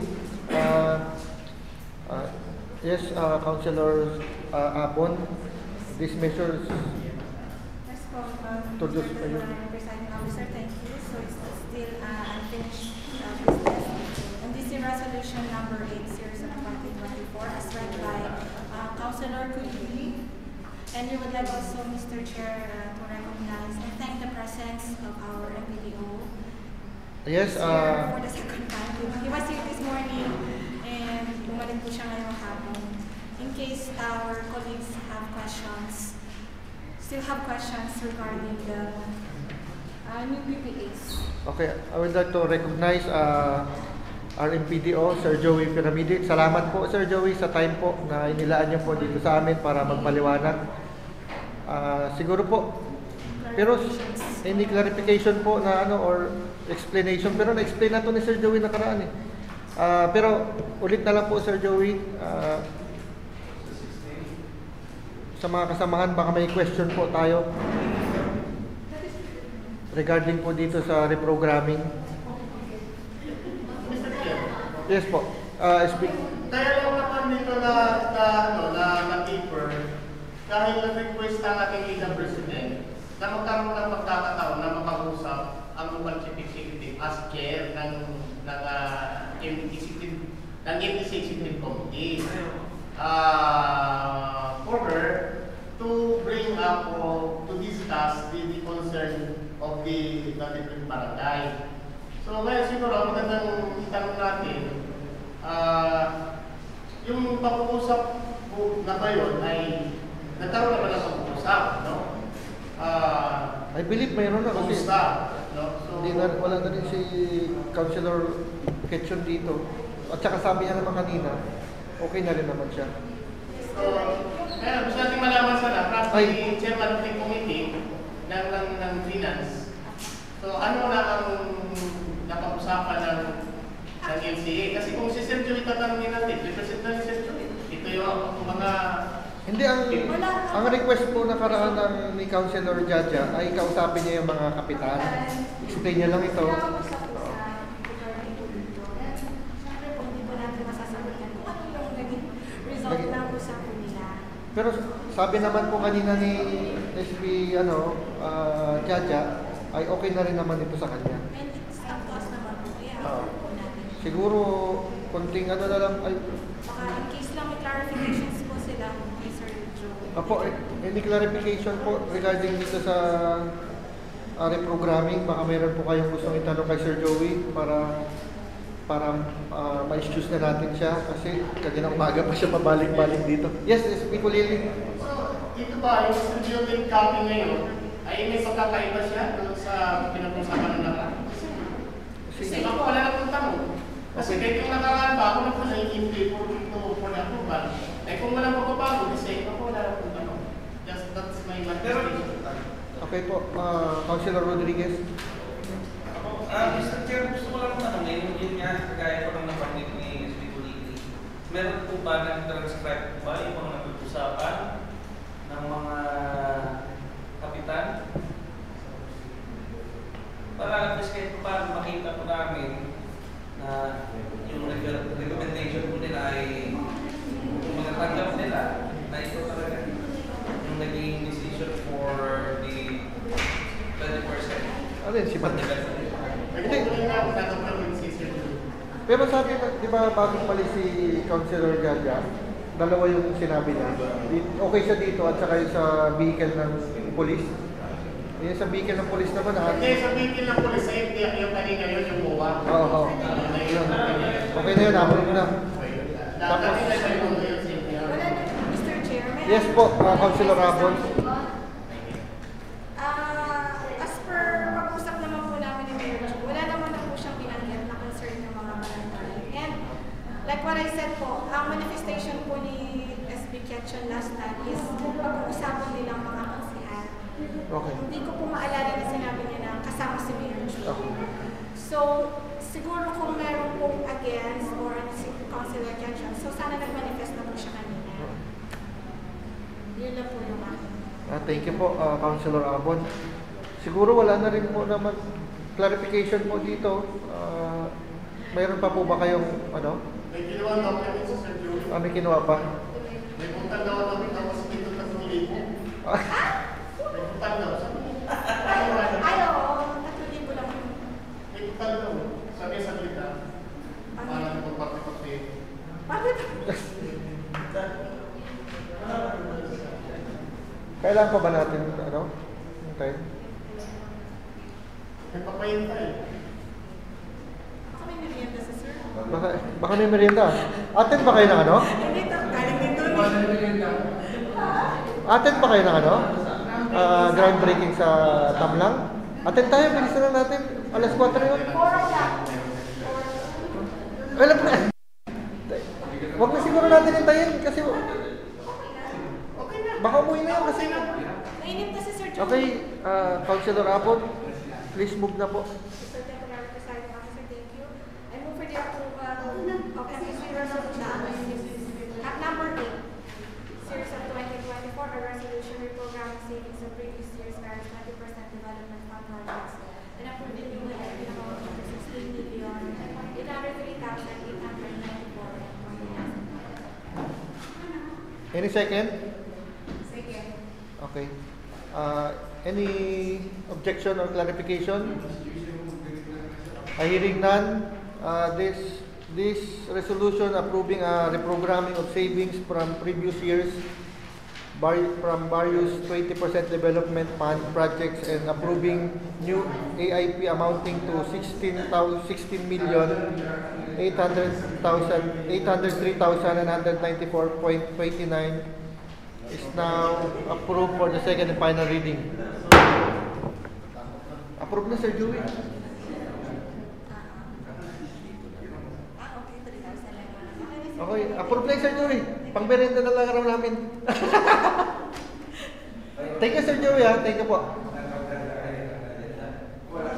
Yes, Councilor Abon, these measures Yes po, introduced by you. Presiding Officer, thank you. So it's still unfinished business. And this is resolution number 8, series of 2024, as read by Councilor Kulili. And we would like also, Mr. Chair, to recognize and thank the presence of our MPDO. Yes, Here for the second time. He was here this morning and bumalik po siya ngayong hapon. In case our colleagues have questions, still have questions regarding the new PPAs. Okay, I would like to recognize our MPDO, Sir Joey Piramide. Salamat po, Sir Joey, sa time po na inilaan niyo po dito sa amin para magpaliwanag. Siguro po, pero any clarification po na ano or explanation, pero na-explain na to ni Sir Joey nakaraan eh. Pero ulit na lang po, Sir Joey, sa mga kasamahan, baka may question po tayo regarding po dito sa reprogramming. Mr. Chair. Yes po. Kaya lang naman dito na paper, dahil nag-request ang ating legal president na magkaroon ng pagkakataon na mapag-usap ang local chief executive as chair ng MTC Executive Committee for her to bring up or to discuss the concern of the different barangay. So ngayon siguro magandang itanong natin, yung pag-uusap na ba yun ay nagkaroon na ba ng pag-uusap, no? I believe mayroon na kasi Kumusta, no? So, wala na rin si Councilor Ketchon dito. At saka sabi niya naman kanina, okay na rin naman siya. So, kaya gusto natin malaman sana, kasi chairman of the committee ng finance. So, ano na ang napag-usapan ng LCA? Kasi kung si Sir Joey tatanungin natin, represent na ni Sir Joey. Ito yung mga... Hindi, ang request po nakaraan ng ni Councilor Jaja ay kausapin niya yung mga kapitan. Explain niya lang ito. Pero sabi naman po kanina ni SB Jaja ay okay na rin naman ito sa kanya. Siguro konting ano na lang ay in case lang may clarifications po sila kay Sir Joe. Apo, any clarification po regarding dito sa reprogramming, baka meron po kayong gustong itanong kay Sir Joey para ma-excuse na natin siya kasi kanina umaga pa siya pabalik-balik dito. Yes, SB Kulili. So, ito ba, yung studio copy ngayon, ay may pagkakaiba siya doon sa pinag-usapan ng nakaraan? Kasi ako wala na kong tanong. Kasi kahit yung nakaraan ba, ako na po na-in-pay for the approval. Ay kung walang pagbabago, kasi ako wala na kong tanong. Just that's my manifestation. Okay po, Councilor Rodriguez. Mr. Chair, gusto ko lang tanongin, yun nga, kagaya ko lang nabanggit ni SB Kulili. Meron po ba nag-transcribe ba yung mga nag-usapan ng mga kapitan? Para at least kahit paano makita po namin na yung recommendation po nila ay kung magatanggap nila na ito talaga yung naging decision for the 20%. Ano yun, si Pat? Pero sabi, di ba bago pali si Councilor Jaja, dalawa yung sinabi niya. Okay siya dito at saka yung sa vehicle ng polis. Yung sa vehicle ng polis naman. Hindi, sa vehicle ng polis, yung kanina yun, yung MOA. Oo. Okay na yun, nakunin mo na. Tapos, Mr. Chair, yes po, Councilor Rabon. As per pag-usap naman po namin ni Mayor Joe, wala naman na po siyang binanggit na concern ng mga barangay. And like what I said po, ang manifestation po ni SB Ketchon last time is pag-uusapan nilang mga kansihan. Okay. Hindi ko po maalala na sinabi niya na kasama si Mayor Joe. Okay. So, siguro kung meron pong against or si Councilor Ketchon, so sana nag-manifest na po siya kanina. Yun lang po yung akin. Thank you po, Councilor Abon. Siguro wala na rin po naman clarification po dito. Mayroon pa po ba kayong ano? May ginawa daw kami sa Sir Joey. May kinuha pa. May puntan daw tapos dito na pumili mo. May puntan daw. Ay, oo. 3,000 lang. May puntan daw. Sabi sa kita. Para na magpapipati. Bakit? Kailan pa ba natin, ano? Okay. May papayintay. Baka may merienda sa sir. Baka may merienda. Atin ba kayo ng ano? Hindi, galing dito. Atin ba kayo ng ano? Groundbreaking sa Tamlang? Atin tayo, bilisan lang natin. Alas 4 yun. 4 o'clock. Alam na. Huwag na siguro natin hintayin kasi baka umuwi na yun kasi. Mainit na si Sir Joey. Okay, Councilor Apod, please move na po. Mr. Temporary Presiding Officer, thank you. I move for the approval of FEC resolution at number 8, series of 2024, a resolution reprogramming savings of previous years various 20% development fund projects and approving new amount of 16,893,894. Any second? Second. Okay. Any objection or clarification? Hearing none, this resolution approving reprogramming of savings from previous years from various 20% development fund projects and approving new AIP amounting to 16,803,994.29 is now approved for the second and final reading. Approved na, Sir Joey. Okay, approved na yung Sir Joey. Pang-merienda na lang araw namin. Thank you, Sir Joey, ha? Thank you po. Wala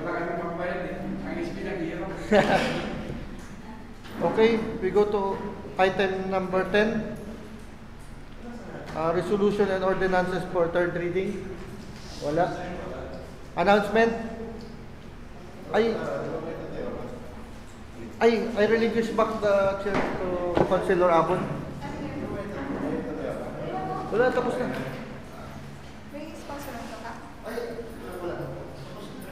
kami pagbayad eh. Ang SB nag-iirap. Okay, we go to item number 10. Resolution and ordinances for third reading. Wala. Announcement. I relinquish back the chair to Councilor Abon. Wala, tapos na. May sponsor na ito ka? Wala.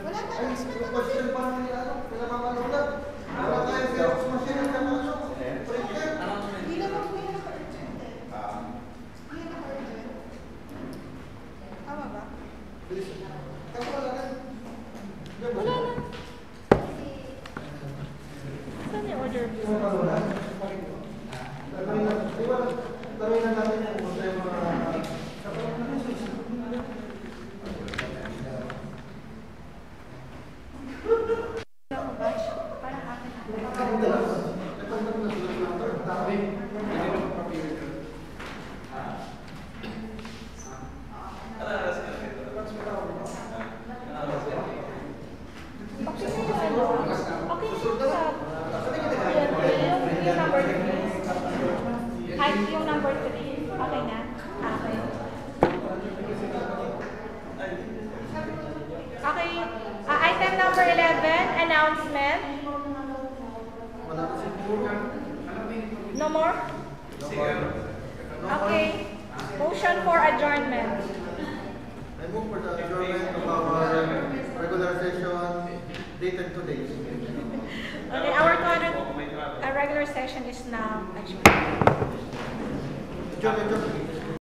Wala na. Ay, question pa naman yung ano, pinapapanood. Wala tayong Xerox machine at saka ano, printer. Hindi naman po yung naka-urgent eh. Hindi yung naka-urgent. Tama ba? Wala na. Wala na. Saan yung order? Wala. Tawin na natin yan kung tayo mga... Parang akin na. Yung number 3. Okay na? Okay. Okay. Item number 11, announcement. No more? Okay. Motion for adjournment. I move for the adjournment of our regular session dated today. Okay, our regular session is now adjourned. Adjourned.